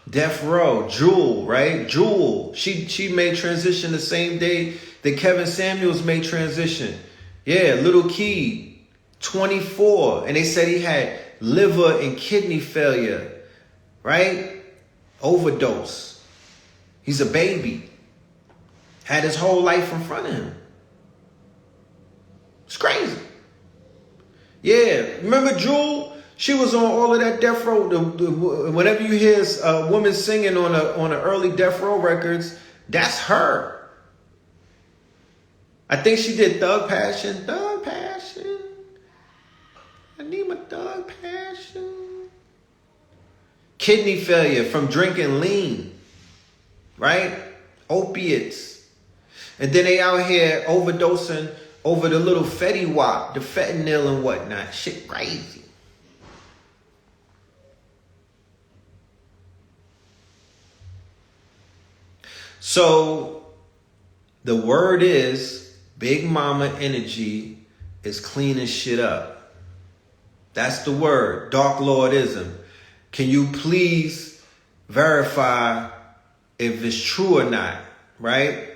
Death Row, Jewel, right? Jewel. She made transition the same day that Kevin Samuels made transition. Yeah, little kid, 24. And they said he had liver and kidney failure, right? Overdose. He's a baby. Had his whole life in front of him. It's crazy. Yeah, remember Jewel? She was on all of that Death Row. Whenever you hear a woman singing on the early Death Row records, that's her. I think she did Thug Passion. Thug Passion. I need my Thug Passion. Kidney failure from drinking lean, right? Opiates. And then they out here overdosing over the little Fetty Wap, the fentanyl and whatnot. Shit crazy. So the word is Big Mama energy is cleaning shit up. That's the word. Dark Lordism. Can you please verify if it's true or not, right?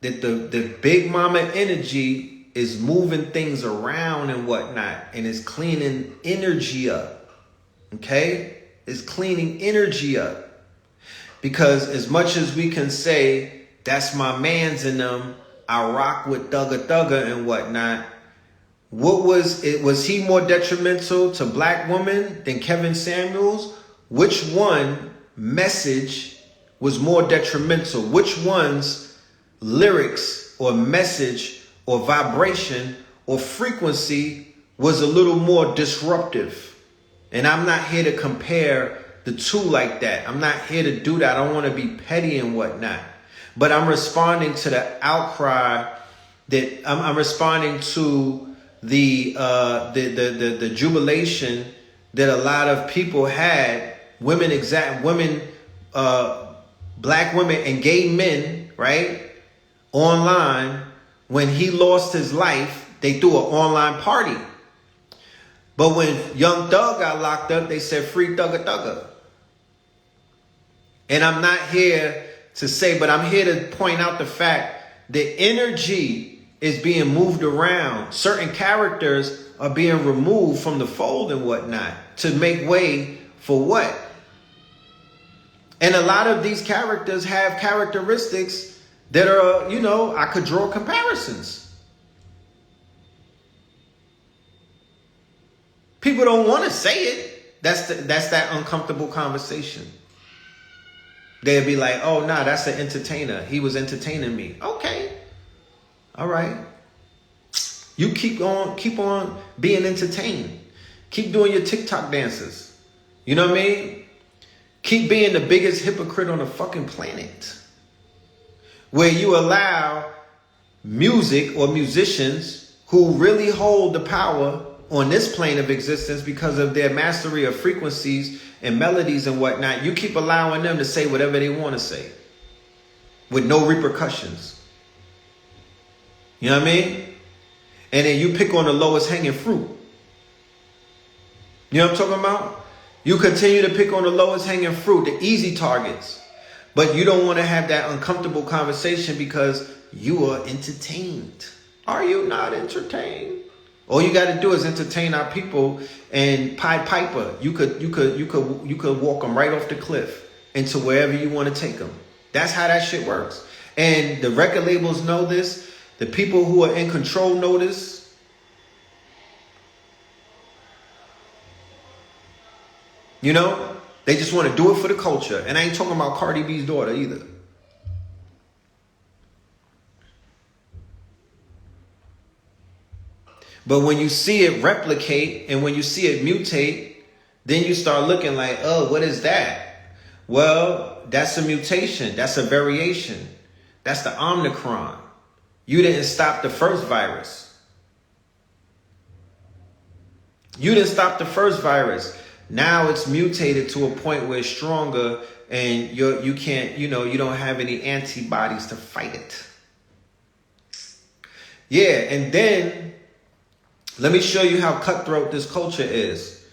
That the Big Mama energy is moving things around and whatnot, and it's cleaning energy up. Okay? It's cleaning energy up. Because as much as we can say, that's my mans in them, I rock with Thugga Thugga and whatnot, what was it? Was he more detrimental to black women than Kevin Samuels? Which one message was more detrimental? Which one's lyrics or message or vibration or frequency was a little more disruptive? And I'm not here to compare the two like that. I'm not here to do that. I don't want to be petty and whatnot. But I'm responding to the outcry that I'm responding to the jubilation that a lot of people had, black women and gay men, right? Online, when he lost his life, they threw an online party. But when Young Thug got locked up, they said free Thugga Thugga. And I'm not here to say, but I'm here to point out the fact that energy is being moved around. Certain characters are being removed from the fold and whatnot to make way for what? And a lot of these characters have characteristics that are, I could draw comparisons. People don't want to say it. That's that uncomfortable conversation. They'd be like, oh, nah, that's an entertainer. He was entertaining me. Okay. All right. You keep on being entertained. Keep doing your TikTok dances. You know what I mean? Keep being the biggest hypocrite on the fucking planet. Where you allow music or musicians who really hold the power on this plane of existence because of their mastery of frequencies and melodies and whatnot, you keep allowing them to say whatever they want to say with no repercussions. You know what I mean? And then you pick on the lowest hanging fruit. You know what I'm talking about? You continue to pick on the lowest hanging fruit, the easy targets. But you don't want to have that uncomfortable conversation because you are entertained. Are you not entertained? All you got to do is entertain our people, and Pied Piper, you could walk them right off the cliff into wherever you want to take them. That's how that shit works. And the record labels know this. The people who are in control know this. You know, they just want to do it for the culture. And I ain't talking about Cardi B's daughter either. But when you see it replicate and when you see it mutate, then you start looking like, oh, what is that? Well, that's a mutation. That's a variation. That's the Omicron. You didn't stop the first virus. You didn't stop the first virus. Now it's mutated to a point where it's stronger and you can't, you don't have any antibodies to fight it. Yeah, and then let me show you how cutthroat this culture is.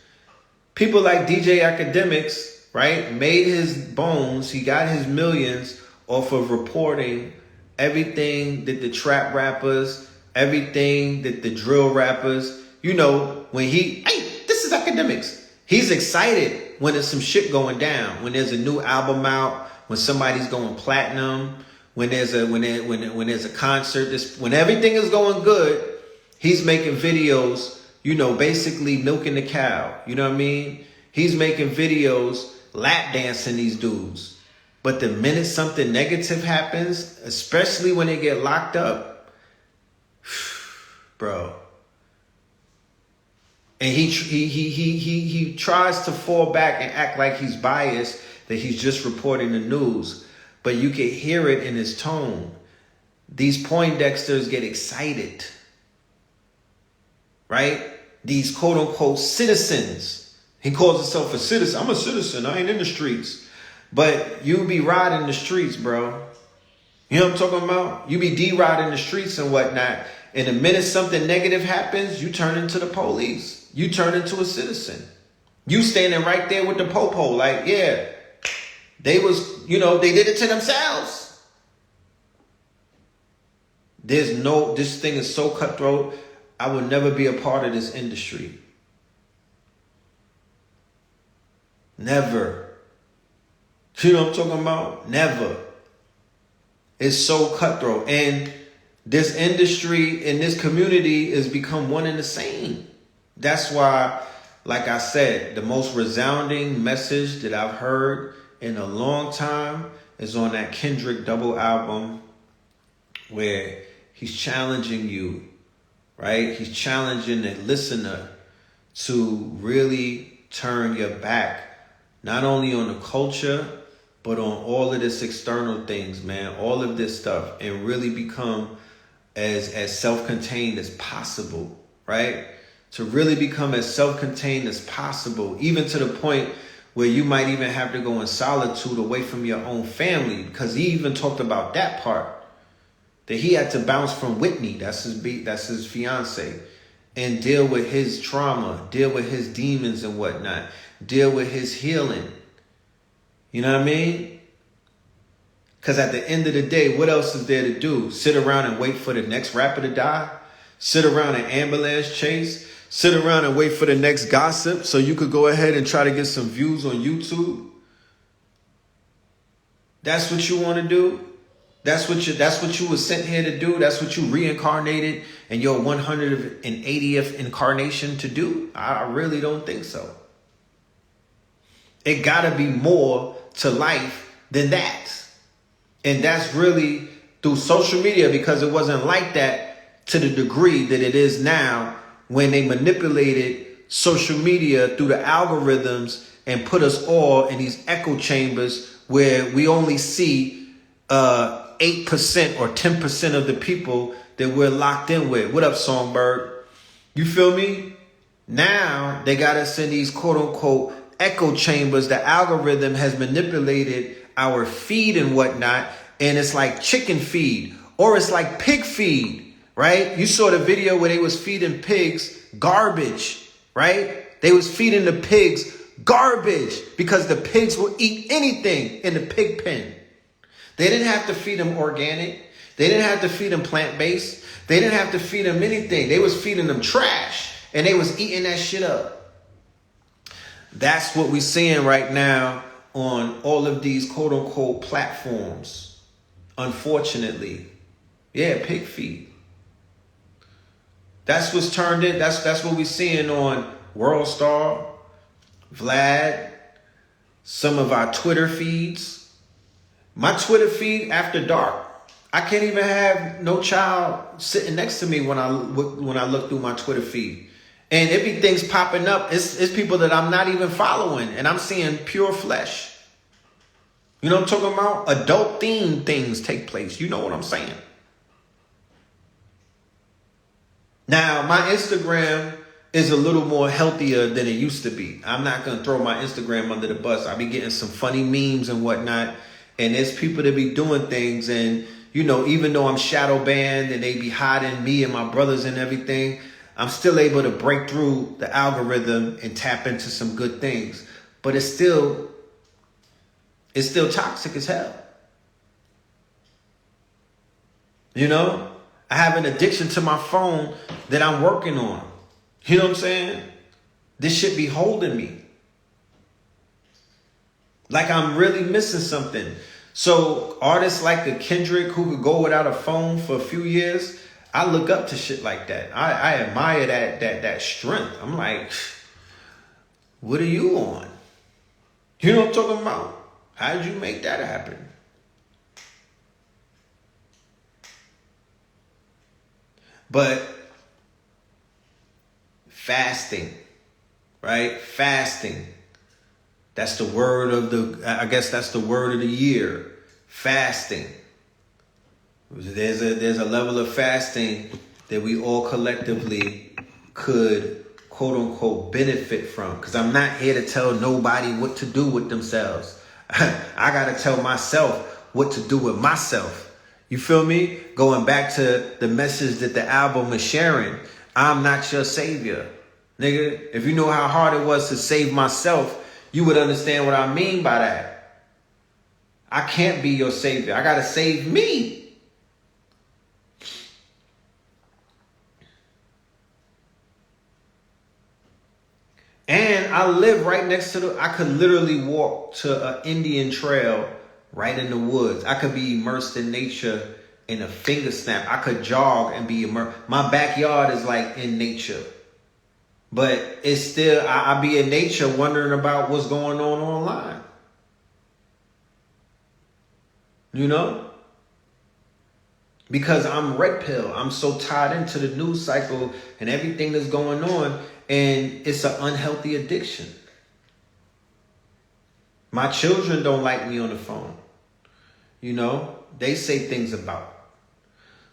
People like DJ Academics, right, made his bones. He got his millions off of reporting everything that the trap rappers, everything that the drill rappers, when hey, this is Academics. He's excited when there's some shit going down, when there's a new album out, when somebody's going platinum, when there's a concert, when everything is going good, he's making videos, basically milking the cow. You know what I mean? He's making videos lap dancing these dudes. But the minute something negative happens, especially when they get locked up, bro. And he tries to fall back and act like he's biased, that he's just reporting the news. But you can hear it in his tone. These Poindexters get excited, right? These quote unquote citizens. He calls himself a citizen. I'm a citizen. I ain't in the streets. But you be riding the streets, bro. You know what I'm talking about? You be D-riding the streets and whatnot. And the minute something negative happens, you turn into the police. You turn into a citizen. You standing right there with the popo like, yeah, they did it to themselves. This thing is so cutthroat. I would never be a part of this industry. Never. You know what I'm talking about? Never. It's so cutthroat. And this industry and this community has become one and the same. That's why, like I said, the most resounding message that I've heard in a long time is on that Kendrick double album, where he's challenging you, right? He's challenging the listener to really turn your back, not only on the culture, but on all of this external things, man, all of this stuff, and really become as self-contained as possible, right? To really become as self-contained as possible, even to the point where you might even have to go in solitude away from your own family, because he even talked about that part, that he had to bounce from Whitney, that's his fiance, and deal with his trauma, deal with his demons and whatnot, deal with his healing. You know what I mean? Because at the end of the day, what else is there to do? Sit around and wait for the next rapper to die? Sit around and ambulance chase? Sit around and wait for the next gossip so you could go ahead and try to get some views on YouTube? That's what you want to do? That's what you were sent here to do? That's what you reincarnated in your 180th incarnation to do? I really don't think so. It gotta be more to life than that. And that's really through social media, because it wasn't like that to the degree that it is now, when they manipulated social media through the algorithms and put us all in these echo chambers where we only see 8% or 10% of the people that we're locked in with. What up, Songbird? You feel me? Now they got us in these quote unquote echo chambers. The algorithm has manipulated our feed and whatnot, and it's like chicken feed, or it's like pig feed, right? You saw the video where they was feeding pigs garbage, right? They was feeding the pigs garbage because the pigs will eat anything in the pig pen. They didn't have to feed them organic. They didn't have to feed them plant-based. They didn't have to feed them anything. They was feeding them trash, and they was eating that shit up. That's what we're seeing right now on all of these quote unquote platforms. Unfortunately. Yeah, pig feed. That's what's turned in. That's what we're seeing on World Star, Vlad, some of our Twitter feeds. My Twitter feed after dark, I can't even have no child sitting next to me when I look through my Twitter feed. And it be things popping up. It's people that I'm not even following, and I'm seeing pure flesh. You know what I'm talking about? Adult themed things take place. You know what I'm saying? Now, my Instagram is a little more healthier than it used to be. I'm not going to throw my Instagram under the bus. I be getting some funny memes and whatnot. And there's people that be doing things, and you know, even though I'm shadow banned and they be hiding me and my brothers and everything, I'm still able to break through the algorithm and tap into some good things. But it's still toxic as hell. You know, I have an addiction to my phone that I'm working on. You know what I'm saying? This shit be holding me. Like I'm really missing something. So artists like a Kendrick who could go without a phone for a few years, I look up to shit like that. I admire that strength. I'm like, what are you on? You know what I'm talking about? How did you make that happen? But fasting, right? Fasting. That's the word of I guess that's the word of the year. Fasting. There's a level of fasting that we all collectively could, quote unquote, benefit from. Because I'm not here to tell nobody what to do with themselves. I got to tell myself what to do with myself. You feel me? Going back to the message that the album is sharing. I'm not your savior. Nigga, if you know how hard it was to save myself, you would understand what I mean by that. I can't be your savior. I got to save me. And I live right next to I could literally walk to an Indian trail right in the woods. I could be immersed in nature in a finger snap. I could jog and be immersed. My backyard is like in nature. But it's still, I be in nature wondering about what's going on online. You know? Because I'm red pill. I'm so tied into the news cycle and everything that's going on. And it's an unhealthy addiction. My children don't like me on the phone. You know? They say things about.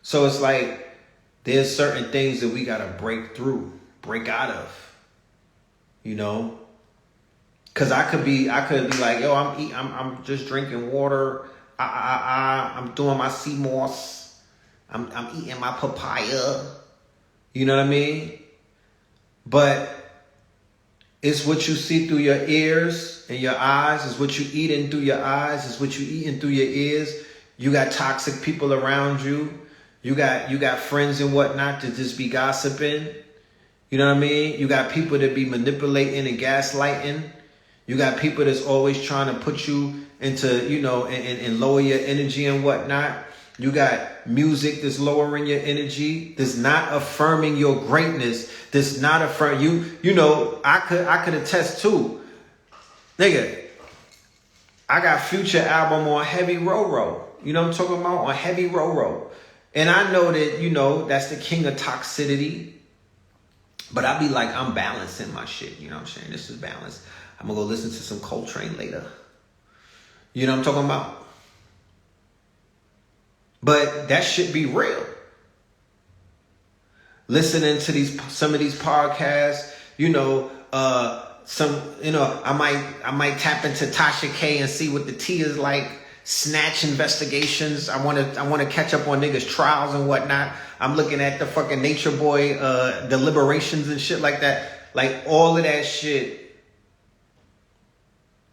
So it's like there's certain things that we got to break through. Break out of, you know, because I could be like, yo, I'm just drinking water. I'm doing my sea moss. I'm eating my papaya. You know what I mean? But it's what you see through your ears and your eyes. It's what you eat in through your eyes. It's what you eating through your ears. You got toxic people around you. You got friends and whatnot that just be gossiping. You know what I mean? You got people that be manipulating and gaslighting. You got people that's always trying to put you into, you know, and lower your energy and whatnot. You got music that's lowering your energy, that's not affirming your greatness, that's not affirming you. You know, I could attest too. Nigga, I got Future album on Heavy Row. You know what I'm talking about? On Heavy Row. And I know that, you know, that's the king of toxicity. But I be like, I'm balancing my shit. You know what I'm saying? This is balanced. I'm going to go listen to some Coltrane later. You know what I'm talking about? But that should be real. Listening to some of these podcasts, you know, I might tap into Tasha K and see what the tea is like. Snatch investigations. I want to catch up on niggas' trials and whatnot. I'm looking at the fucking Nature Boy deliberations and shit like that. Like all of that shit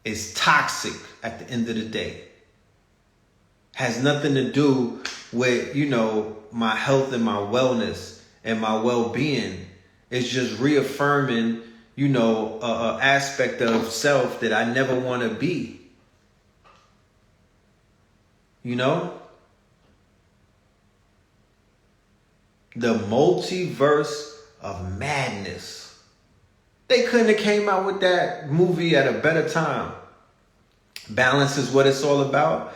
is toxic at the end of the day. Has nothing to do with, you know, my health and my wellness and my well-being. It's just reaffirming, you know, a aspect of self that I never want to be. You know? The multiverse of madness. They couldn't have came out with that movie at a better time. Balance is what it's all about.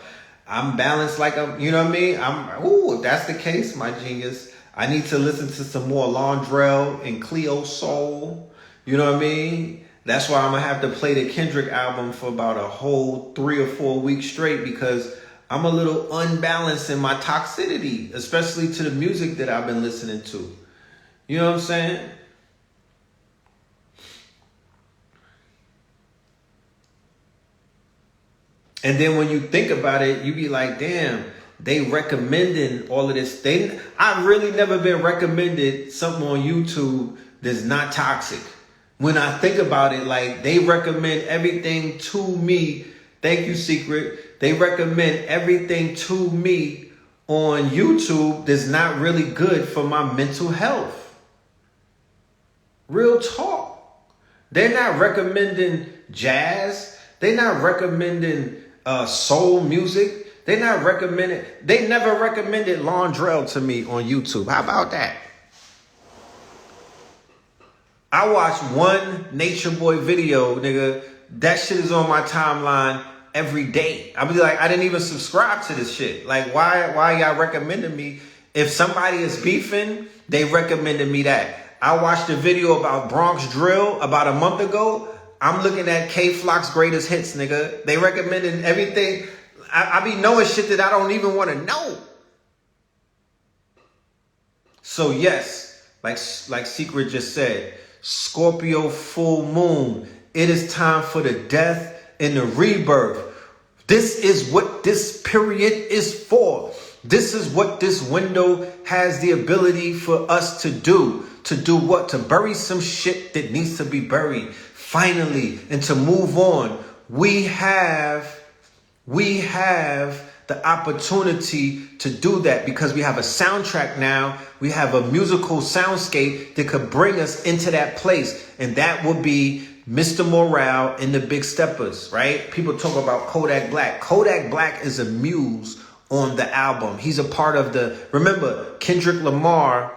I'm balanced like you know what I mean? If that's the case, my genius, I need to listen to some more Londrell and Cleo Soul. You know what I mean? That's why I'm going to have to play the Kendrick album for about a whole 3 or 4 weeks straight, because I'm a little unbalanced in my toxicity, especially to the music that I've been listening to. You know what I'm saying? And then when you think about it, you be like, damn, they recommending all of this. I've really never been recommended something on YouTube that's not toxic. When I think about it, like, they recommend everything to me. Thank you, Secret. They recommend everything to me on YouTube that's not really good for my mental health. Real talk. They're not recommending jazz. They're not recommending soul music. They never recommended Londrell to me on YouTube. How about that? I watched one Nature Boy video, nigga. That shit is on my timeline every day. I be like, I didn't even subscribe to this shit. Like, why y'all recommending me? If somebody is beefing, they recommended me that. I watched a video about Bronx Drill about a month ago. I'm looking at K-Flock's greatest hits, nigga. They recommended everything. I be knowing shit that I don't even want to know. So yes, like Secret just said, Scorpio full moon. It is time for the death and the rebirth. This is what this period is for. This is what this window has the ability for us to do. To do what? To bury some shit that needs to be buried. Finally, and to move on. We have the opportunity to do that because we have a soundtrack now. We have a musical soundscape that could bring us into that place. And that will be Mr. Morale and the Big Steppers, right? People talk about Kodak Black. Kodak Black is a muse on the album. He's a part of remember, Kendrick Lamar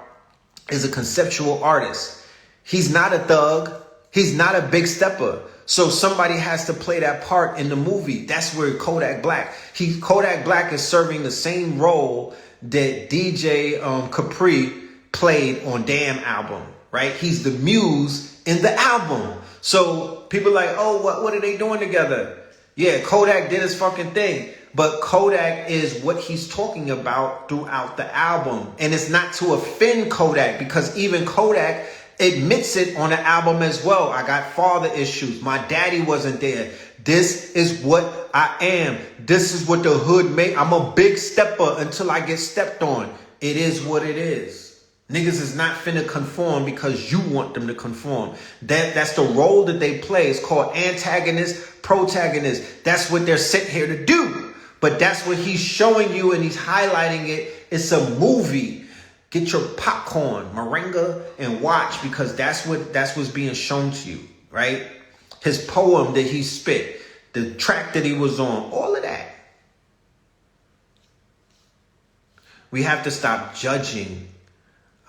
is a conceptual artist. He's not a thug. He's not a big stepper. So somebody has to play that part in the movie. That's where Kodak Black is serving the same role that DJ Capri played on Damn album, right? He's the muse in the album. So people are like, oh, what are they doing together? Yeah, Kodak did his fucking thing. But Kodak is what he's talking about throughout the album. And it's not to offend Kodak, because even Kodak admits it on the album as well. I got father issues. My daddy wasn't there. This is what I am. This is what the hood made. I'm a big stepper until I get stepped on. It is what it is. Niggas is not finna conform because you want them to conform. That's the role that they play. It's called antagonist, protagonist. That's what they're sent here to do. But that's what he's showing you, and he's highlighting it. It's a movie. Get your popcorn, moringa, and watch, because that's what's being shown to you, right? His poem that he spit, the track that he was on, all of that. We have to stop judging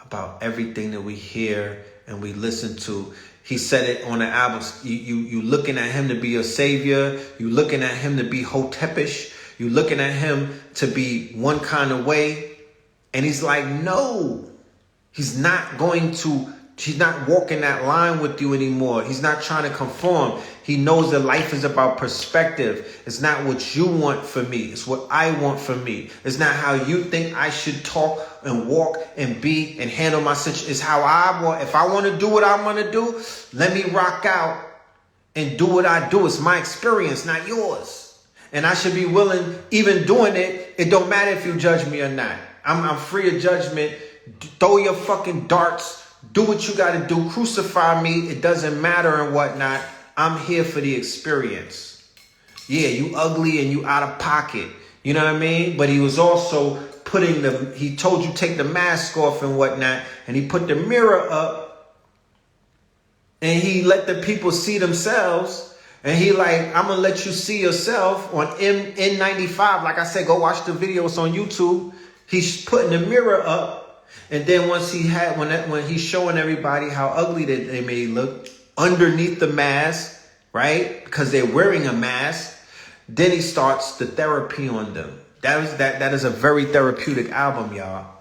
about everything that we hear and we listen to. He said it on the album. You looking at him to be a savior. You looking at him to be hotepish. You looking at him to be one kind of way. And he's like, no, he's not walking that line with you anymore. He's not trying to conform. He knows that life is about perspective. It's not what you want for me. It's what I want for me. It's not how you think I should talk and walk and be and handle my situation. It's how I want. If I want to do what I want to do, let me rock out and do what I do. It's my experience, not yours. And I should be willing, even doing it. It don't matter if you judge me or not. I'm free of judgment. Throw your fucking darts. Do what you got to do. Crucify me. It doesn't matter and whatnot. I'm here for the experience. Yeah, you ugly and you out of pocket. You know what I mean? But he was also he told you take the mask off and whatnot. And he put the mirror up. And he let the people see themselves. And he like, I'm going to let you see yourself on N95. Like I said, go watch the videos on YouTube. He's putting the mirror up, and then once when he's showing everybody how ugly they may look underneath the mask, right? Because they're wearing a mask, then he starts the therapy on them. That is a very therapeutic album, y'all.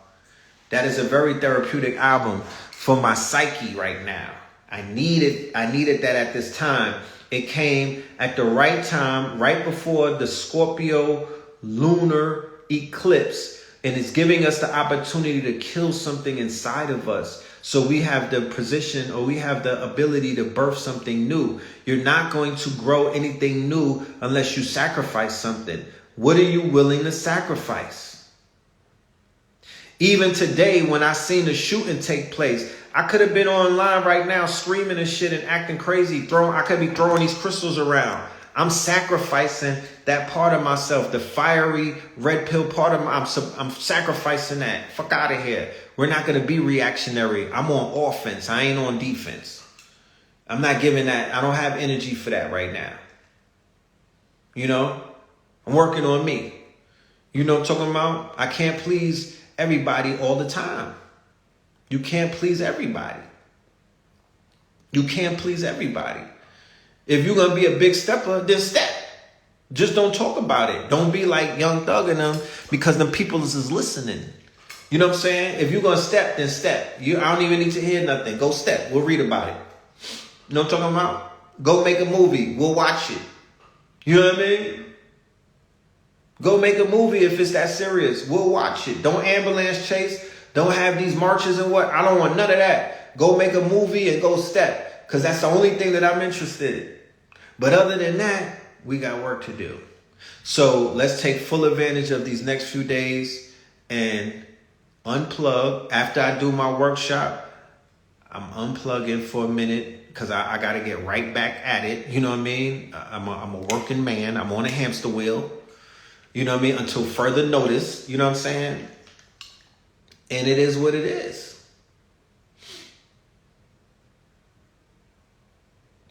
That is a very therapeutic album for my psyche right now. I needed that at this time. It came at the right time, right before the Scorpio lunar eclipse. And it's giving us the opportunity to kill something inside of us. So we have the position, or we have the ability to birth something new. You're not going to grow anything new unless you sacrifice something. What are you willing to sacrifice? Even today, when I seen the shooting take place, I could have been online right now screaming and shit and acting crazy. I could be throwing these crystals around. I'm sacrificing that part of myself, the fiery red pill part of I'm sacrificing that. Fuck out of here. We're not going to be reactionary. I'm on offense. I ain't on defense. I'm not giving that. I don't have energy for that right now. You know, I'm working on me. You know what I'm talking about? I can't please everybody all the time. You can't please everybody. You can't please everybody. If you're going to be a big stepper, then step. Just don't talk about it. Don't be like Young Thug and them, because the people is listening. You know what I'm saying? If you're going to step, then step. I don't even need to hear nothing. Go step. We'll read about it. You know what I'm talking about? Go make a movie. We'll watch it. You know what I mean? Go make a movie if it's that serious. We'll watch it. Don't ambulance chase. Don't have these marches and what. I don't want none of that. Go make a movie and go step. Because that's the only thing that I'm interested in. But other than that, we got work to do. So let's take full advantage of these next few days and unplug. After I do my workshop, I'm unplugging for a minute because I got to get right back at it. You know what I mean? I'm a working man. I'm on a hamster wheel. You know what I mean? Until further notice. You know what I'm saying? And it is what it is.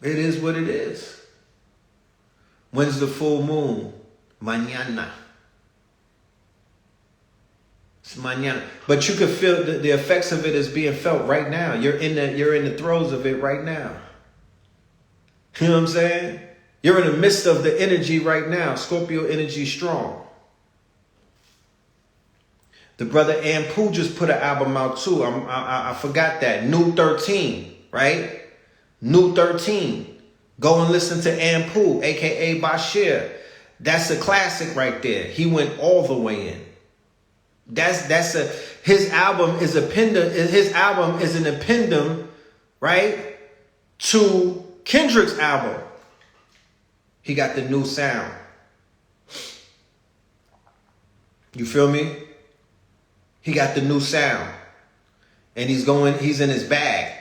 It is what it is. When's the full moon? Mañana. It's mañana. But you can feel the effects of it is being felt right now. You're in the throes of it right now. You know what I'm saying? You're in the midst of the energy right now. Scorpio energy strong. The brother Ampu just put an album out too. I forgot that. New 13, right? New 13. Go and listen to Ampu, aka Bashir. That's a classic right there. He went all the way in. His album is an appendum, right, to Kendrick's album. He got the new sound. You feel me? He got the new sound. And he's in his bag.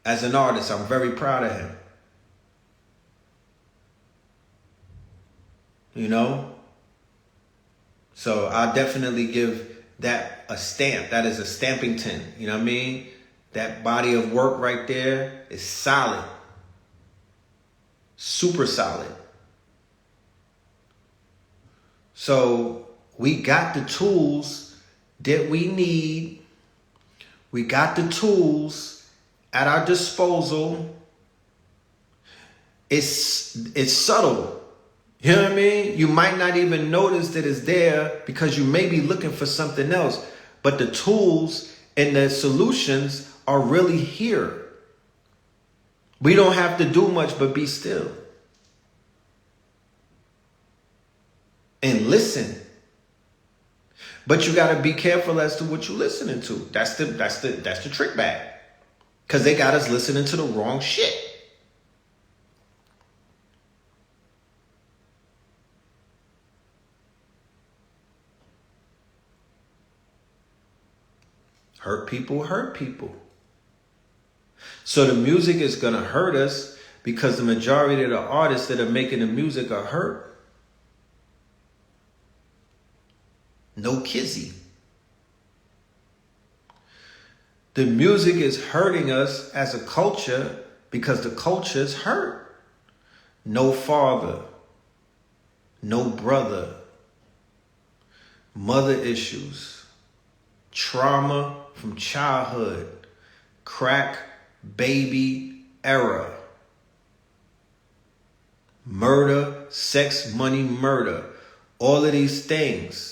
As an artist, I'm very proud of him. You know? So I'll definitely give that a stamp. That is a Stampington. You know what I mean? That body of work right there is solid. Super solid. So we got the tools that we need. We got the tools at our disposal. It's subtle. You know what I mean? You might not even notice that it's there because you may be looking for something else. But the tools and the solutions are really here. We don't have to do much but be still. And listen. But you got to be careful as to what you're listening to. That's the trick bag. Because they got us listening to the wrong shit. Hurt people hurt people. So the music is going to hurt us because the majority of the artists that are making the music are hurt. No Kizzy. The music is hurting us as a culture because the culture is hurt. No father, no brother, mother issues, trauma from childhood, crack baby era, murder, sex, money, murder, all of these things.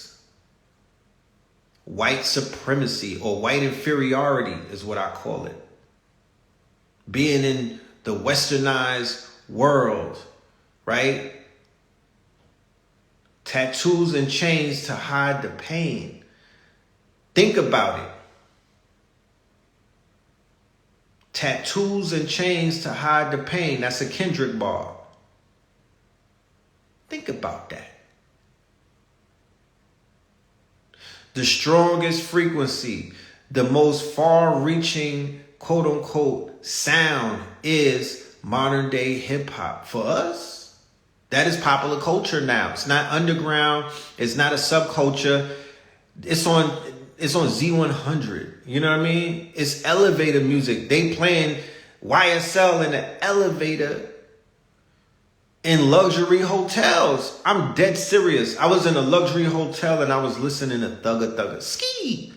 White supremacy or white inferiority is what I call it. Being in the westernized world, right? Tattoos and chains to hide the pain. Think about it. Tattoos and chains to hide the pain. That's a Kendrick bar. Think about that. The strongest frequency, the most far-reaching, quote-unquote, sound is modern day hip-hop. For us, that is popular culture now. It's not underground. It's not a subculture. It's on Z100. You know what I mean? It's elevator music. They playing YSL in the elevator in luxury hotels. I'm dead serious. I was in a luxury hotel and I was listening to Thugga Thugga. Ski.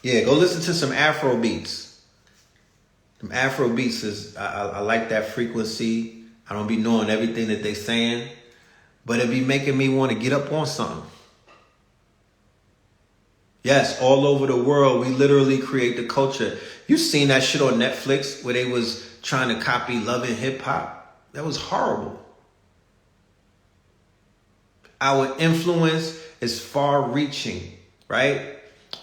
Yeah, go listen to some Afro beats. Some Afro beats is I like that frequency. I don't be knowing everything that they saying, but it be making me want to get up on something. Yes, all over the world, we literally create the culture. You seen that shit on Netflix where they was trying to copy Love and Hip Hop? That was horrible. Our influence is far-reaching, right?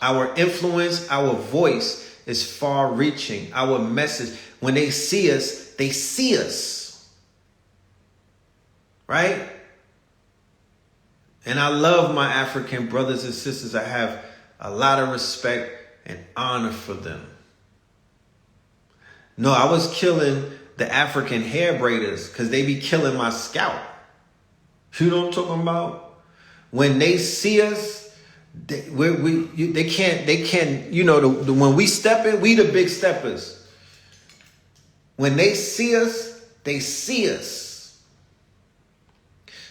Our influence, our voice is far-reaching. Our message, when they see us, they see us. Right? And I love my African brothers and sisters. I have a lot of respect and honor for them. No, I was killing the African hair braiders because they be killing my scalp. You know what I'm talking about? When they see us, they can't, you know, when we step in, we the big steppers. When they see us, they see us.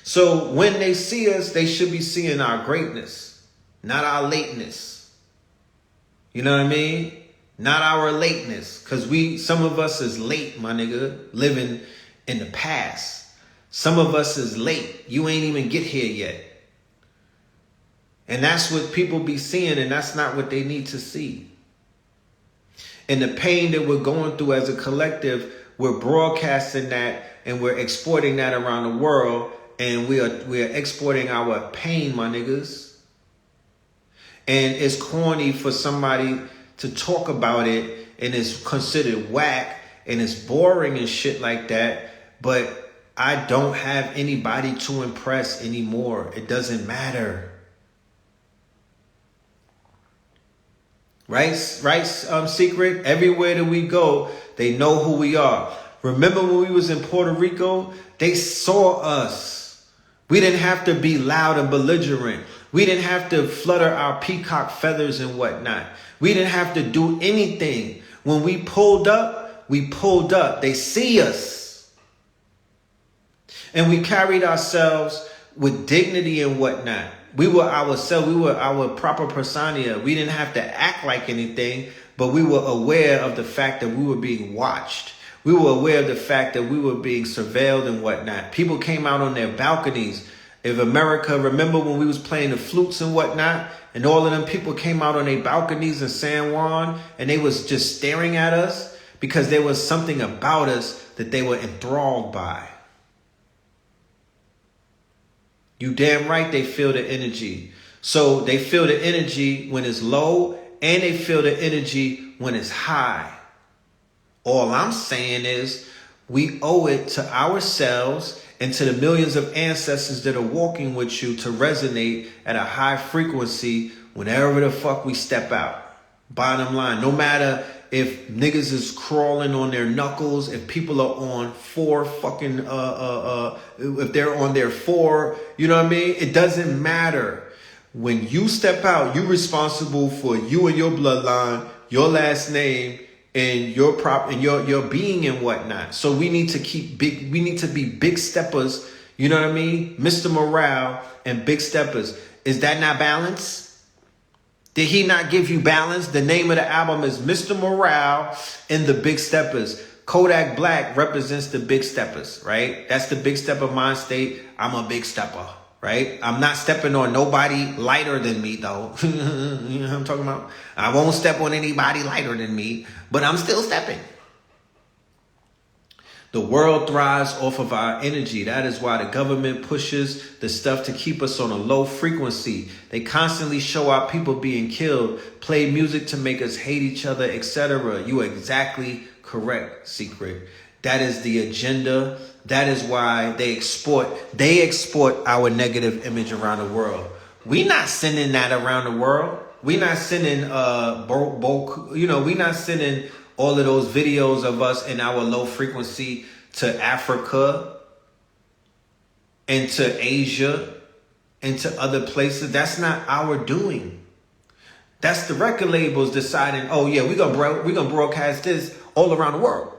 So when they see us, they should be seeing our greatness, not our lateness. You know what I mean? Not our lateness. Because some of us is late, my nigga, living in the past. Some of us is late. You ain't even get here yet. And that's what people be seeing, and that's not what they need to see. And the pain that we're going through as a collective, we're broadcasting that and we're exporting that around the world, and we are exporting our pain, my niggas. And it's corny for somebody to talk about it, and it's considered whack, and it's boring and shit like that. But I don't have anybody to impress anymore. It doesn't matter. Right, Secret? Everywhere that we go, they know who we are. Remember when we was in Puerto Rico? They saw us. We didn't have to be loud and belligerent. We didn't have to flutter our peacock feathers and whatnot. We didn't have to do anything. When we pulled up, we pulled up. They see us. And we carried ourselves with dignity and whatnot. We were ourselves. We were our proper persona. We didn't have to act like anything, but we were aware of the fact that we were being watched. We were aware of the fact that we were being surveilled and whatnot. People came out on their balconies. If America, remember when we was playing the flutes and whatnot, and all of them people came out on their balconies in San Juan, and they was just staring at us because there was something about us that they were enthralled by. You damn right they feel the energy. So they feel the energy when it's low, and they feel the energy when it's high. All I'm saying is we owe it to ourselves and to the millions of ancestors that are walking with you to resonate at a high frequency whenever the fuck we step out. Bottom line, no matter if niggas is crawling on their knuckles, if people are on if they're on their 4, you know what I mean? It doesn't matter. When you step out, you're responsible for you and your bloodline, your last name, and your being and whatnot. So we need to be big steppers, you know what I mean? Mr. Morale and big steppers. Is that not balance? Did he not give you balance? The name of the album is Mr. Morale and the Big Steppers. Kodak Black represents the big steppers, right? That's the big stepper mind state. I'm a big stepper, right? I'm not stepping on nobody lighter than me, though. You know what I'm talking about? I won't step on anybody lighter than me, but I'm still stepping. The world thrives off of our energy. That is why the government pushes the stuff to keep us on a low frequency. They constantly show our people being killed, play music to make us hate each other, etc. You are exactly correct, Secret. That is the agenda. That is why they export our negative image around the world. We not sending that around the world. We not sending we not sending all of those videos of us in our low frequency to Africa and to Asia and to other places. That's not our doing. That's the record labels deciding, oh yeah, we're gonna broadcast this all around the world.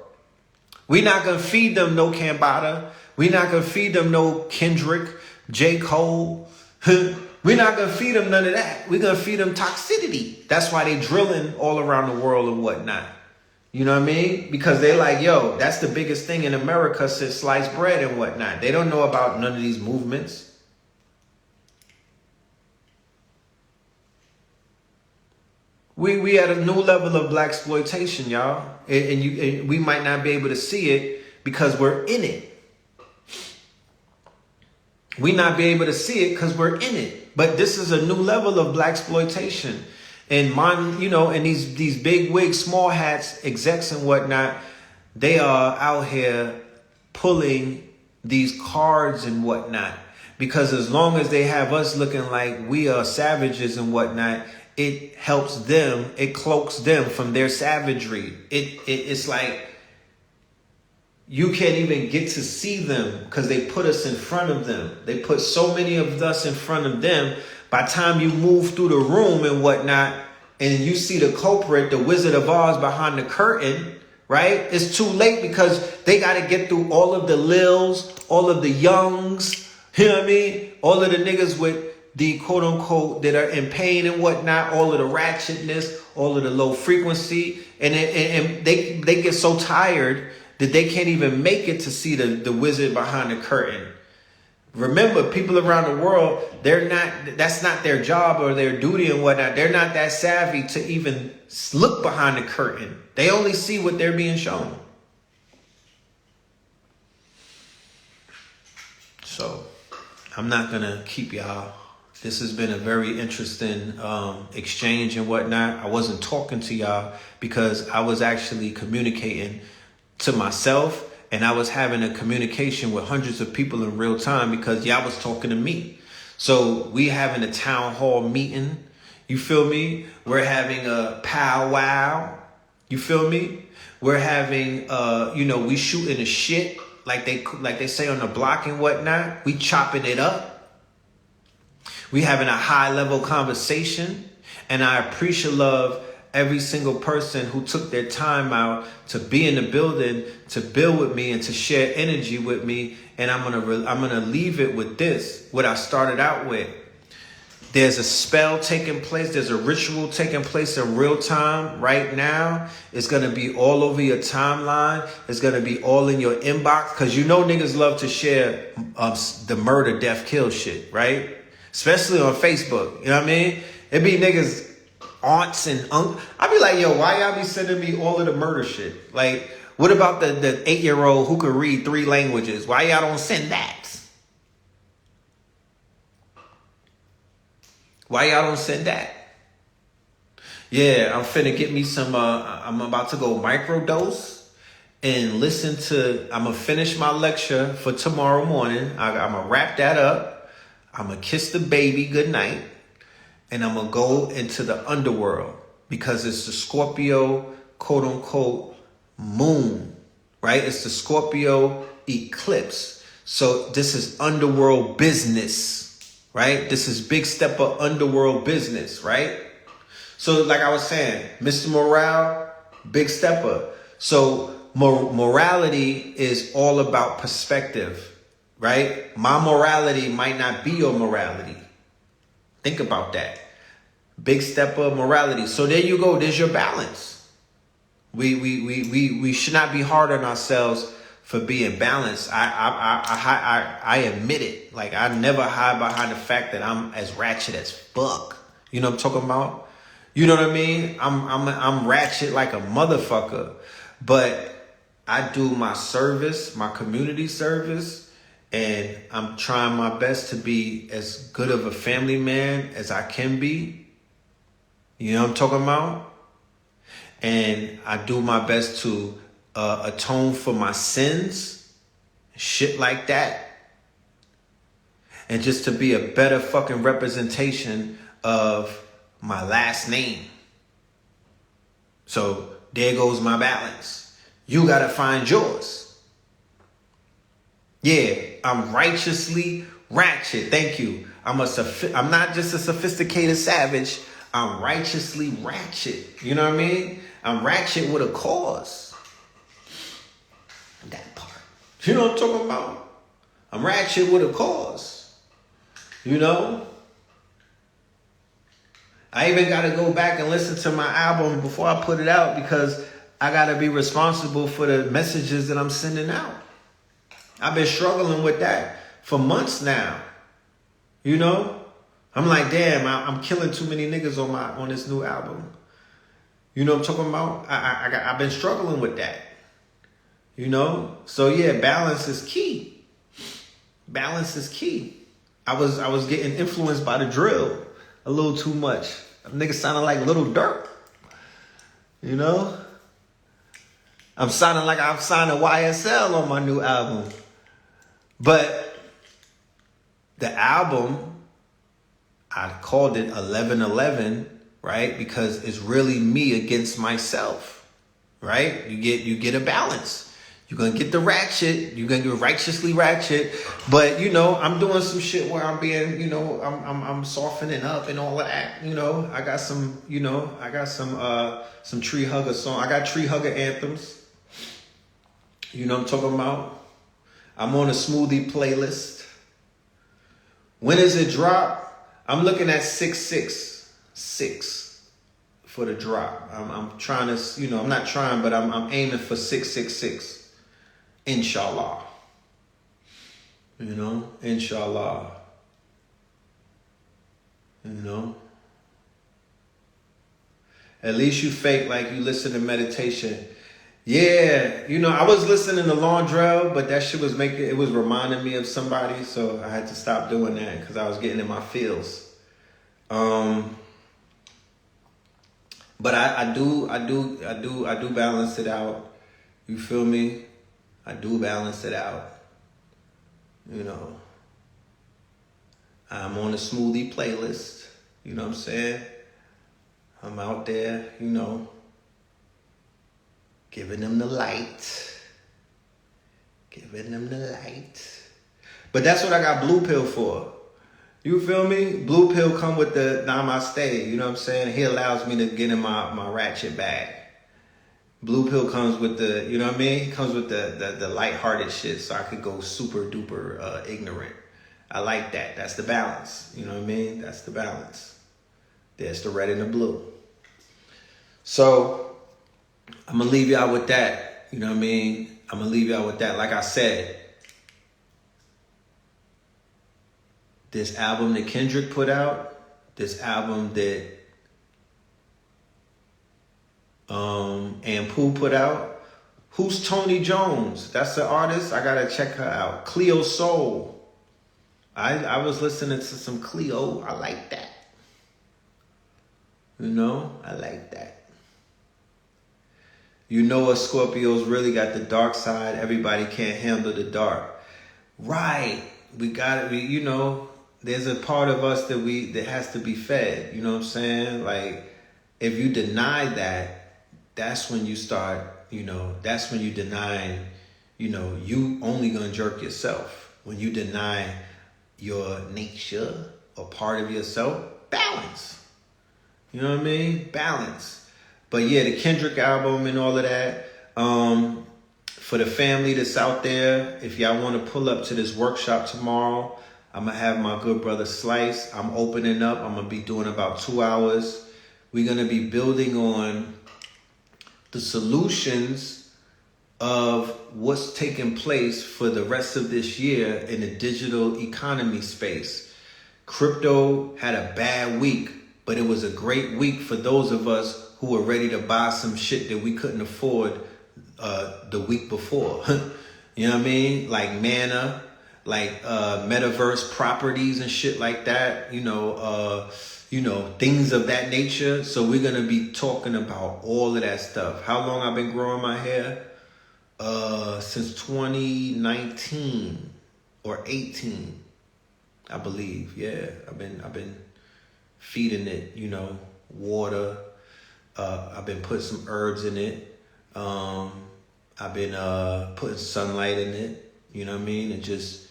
We're not gonna feed them no Cambada. We're not gonna feed them no Kendrick, J. Cole. We're not gonna feed them none of that. We're gonna feed them toxicity. That's why they drilling all around the world and whatnot. You know what I mean? Because they're like, yo, that's the biggest thing in America since sliced bread and whatnot. They don't know about none of these movements. We at a new level of black exploitation, y'all, and we might not be able to see it because we're in it. We not be able to see it because we're in it. But this is a new level of black exploitation, and and these big wigs, small hats, execs and whatnot, they are out here pulling these cards and whatnot because as long as they have us looking like we are savages and whatnot, it helps them, it cloaks them from their savagery. It's like you can't even get to see them because they put us in front of them. They put so many of us in front of them. By the time you move through the room and whatnot, and you see the culprit, the Wizard of Oz behind the curtain, right? It's too late because they got to get through all of the Lils, all of the Youngs, you know what I mean? All of the niggas with the quote unquote that are in pain and whatnot, all of the ratchetness, all of the low frequency. And they get so tired that they can't even make it to see the wizard behind the curtain. Remember, people around the world, that's not their job or their duty and whatnot. They're not that savvy to even look behind the curtain. They only see what they're being shown. So I'm not going to keep y'all. This has been a very interesting exchange and whatnot. I wasn't talking to y'all because I was actually communicating to myself, and I was having a communication with hundreds of people in real time because y'all was talking to me. So we having a town hall meeting. You feel me? We're having a powwow. You feel me? We're having, we shooting the shit like they say on the block and whatnot. We chopping it up. We having a high level conversation, and I appreciate love every single person who took their time out to be in the building, to build with me and to share energy with me. And I'm gonna leave it with this, what I started out with. There's a spell taking place. There's a ritual taking place in real time right now. It's going to be all over your timeline. It's going to be all in your inbox because niggas love to share the murder, death, kill shit, right? Especially on Facebook. You know what I mean? It be niggas, aunts and uncles. I be like, yo, why y'all be sending me all of the murder shit? Like, what about the 8-year-old who can read 3 languages? Why y'all don't send that? Why y'all don't send that? Yeah, I'm finna get me some, I'm about to go microdose and I'm gonna finish my lecture for tomorrow morning. I'm gonna wrap that up. I'm gonna kiss the baby goodnight. And I'm gonna go into the underworld because it's the Scorpio, quote unquote, moon, right? It's the Scorpio eclipse. So this is underworld business. Right? This is Big Stepper underworld business, right? So like I was saying, Mr. Morale, Big Stepper. So morality is all about perspective, right? My morality might not be your morality. Think about that. Big Stepper morality. So there you go. There's your balance. We should not be hard on ourselves for being balanced. I admit it. Like, I never hide behind the fact that I'm as ratchet as fuck. You know what I'm talking about? You know what I mean? I'm ratchet like a motherfucker. But I do my service, my community service, and I'm trying my best to be as good of a family man as I can be. You know what I'm talking about? And I do my best to atone for my sins, shit like that. And just to be a better fucking representation of my last name. So there goes my balance. You gotta find yours. Yeah, I'm righteously ratchet. Thank you. I'm not just a sophisticated savage. I'm righteously ratchet. You know what I mean? I'm ratchet with a cause. That part. You know what I'm talking about? I'm ratchet with a cause. You know? I even got to go back and listen to my album before I put it out because I got to be responsible for the messages that I'm sending out. I've been struggling with that for months now. You know? I'm like, damn, I'm killing too many niggas on this new album. You know what I'm talking about? I've been struggling with that. You know? So yeah, balance is key. Balance is key. I was getting influenced by the drill a little too much. Niggas sounding like Little Durk. You know? I'm sounding like I'm signing YSL on my new album. But the album, I called it 1111, right? Because it's really me against myself, right? You get a balance. You're going to get the ratchet. You're going to get righteously ratchet. But, you know, I'm doing some shit where I'm being, you know, I'm softening up and all of that. You know, I got some, you know, some Tree Hugger song. I got Tree Hugger anthems. You know what I'm talking about? I'm on a Smoothie playlist. When does it drop? I'm looking at 666 for the drop. I'm trying to, you know, I'm not trying, but I'm aiming for 666. Inshallah. You know, inshallah. You know. At least you fake like you listen to meditation. Yeah, you know, I was listening to Laundrell, but that shit was it was reminding me of somebody, so I had to stop doing that because I was getting in my feels. But I do balance it out. You feel me? I do balance it out. You know. I'm on a Smoothie playlist. You know what I'm saying? I'm out there, you know, giving them the light. Giving them the light. But that's what I got Blue Pill for. You feel me? Blue Pill come with the Namaste. You know what I'm saying? He allows me to get in my ratchet bag. Blue Pill comes with the, you know what I mean? Comes with the lighthearted shit so I could go super duper ignorant. I like that. That's the balance. You know what I mean? That's the balance. There's the red and the blue. So I'm going to leave y'all with that. You know what I mean? I'm going to leave y'all with that. Like I said, this album that Kendrick put out, this album that Ampu put out. Who's Tony Jones? That's the artist. I gotta check her out. Cleo Soul. I was listening to some Cleo. I like that. You know, I like that. You know us Scorpios really got the dark side. Everybody can't handle the dark. Right. We gotta be, you know, there's a part of us that has to be fed. You know what I'm saying? Like, if you deny that, that's when you start, you know, that's when you deny, you know, you only gonna jerk yourself. When you deny your nature or part of yourself, balance. You know what I mean? Balance. But yeah, the Kendrick album and all of that. For the family that's out there, if y'all want to pull up to this workshop tomorrow, I'm going to have my good brother Slice. I'm opening up. I'm going to be doing about 2 hours. We're going to be building on the solutions of what's taking place for the rest of this year in the digital economy space. Crypto had a bad week, but it was a great week for those of us who were ready to buy some shit that we couldn't afford the week before. You know what I mean? Like Mana, like metaverse properties and shit like that. You know, things of that nature. So we're gonna be talking about all of that stuff. How long I've been growing my hair? Since 2019 or 18, I believe. Yeah, I've been feeding it, water. I've been putting some herbs in it. I've been putting sunlight in it. You know what I mean? And just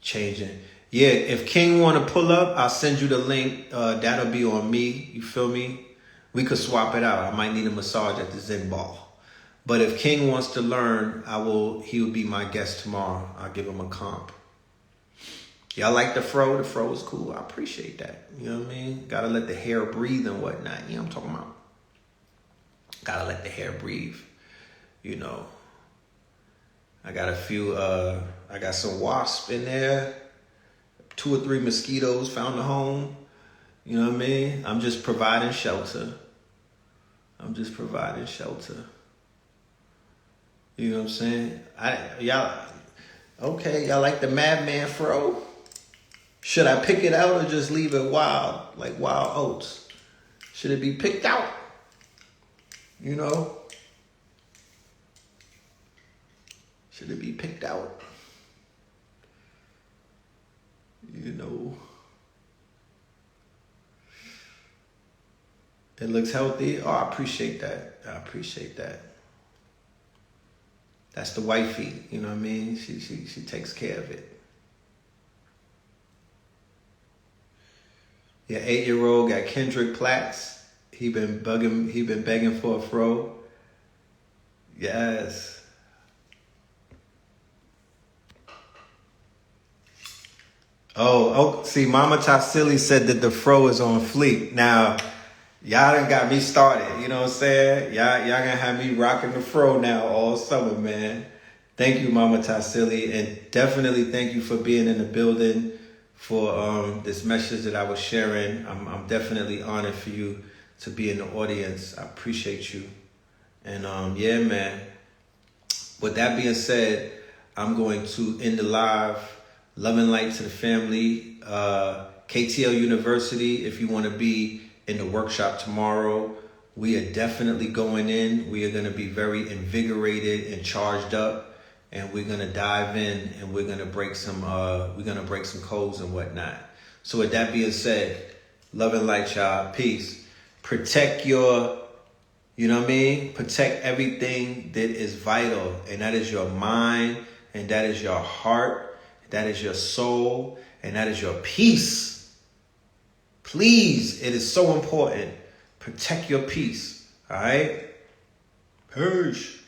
changing. Yeah, if King want to pull up, I'll send you the link. That'll be on me. You feel me? We could swap it out. I might need a massage at the Zen Ball. But if King wants to learn, he will be my guest tomorrow. I'll give him a comp. Y'all like the fro? The fro is cool. I appreciate that. You know what I mean? Gotta let the hair breathe and whatnot. You know what I'm talking about? Gotta let the hair breathe. I got I got some wasp in there. 2 or 3 mosquitoes found a home. You know what I mean? I'm just providing shelter. You know what I'm saying? Y'all like the Madman fro? Should I pick it out or just leave it wild, like wild oats? Should it be picked out? Should it be picked out? It looks healthy. Oh, I appreciate that. That's the wifey, you know what I mean? She takes care of it. Your 8-year-old got Kendrick plaques. He been begging for a fro. Yes. Oh, see, Mama Tassili said that the fro is on fleek. Now, y'all done got me started, you know what I'm saying? Y'all gonna have me rocking the fro now all summer, man. Thank you, Mama Tassili, and definitely thank you for being in the building for this message that I was sharing. I'm definitely honored for you to be in the audience. I appreciate you. And yeah, man. With that being said, I'm going to end the live. Love and light to the family. KTL University, if you want to be in the workshop tomorrow, we are definitely going in. We are going to be very invigorated and charged up, and we're going to dive in and we're going to break some codes and whatnot. So with that being said, love and light, y'all. Peace. Protect your, protect everything that is vital, and that is your mind, and that is your heart, that is your soul, and that is your peace. Please, it is so important. Protect your peace. All right? Peace.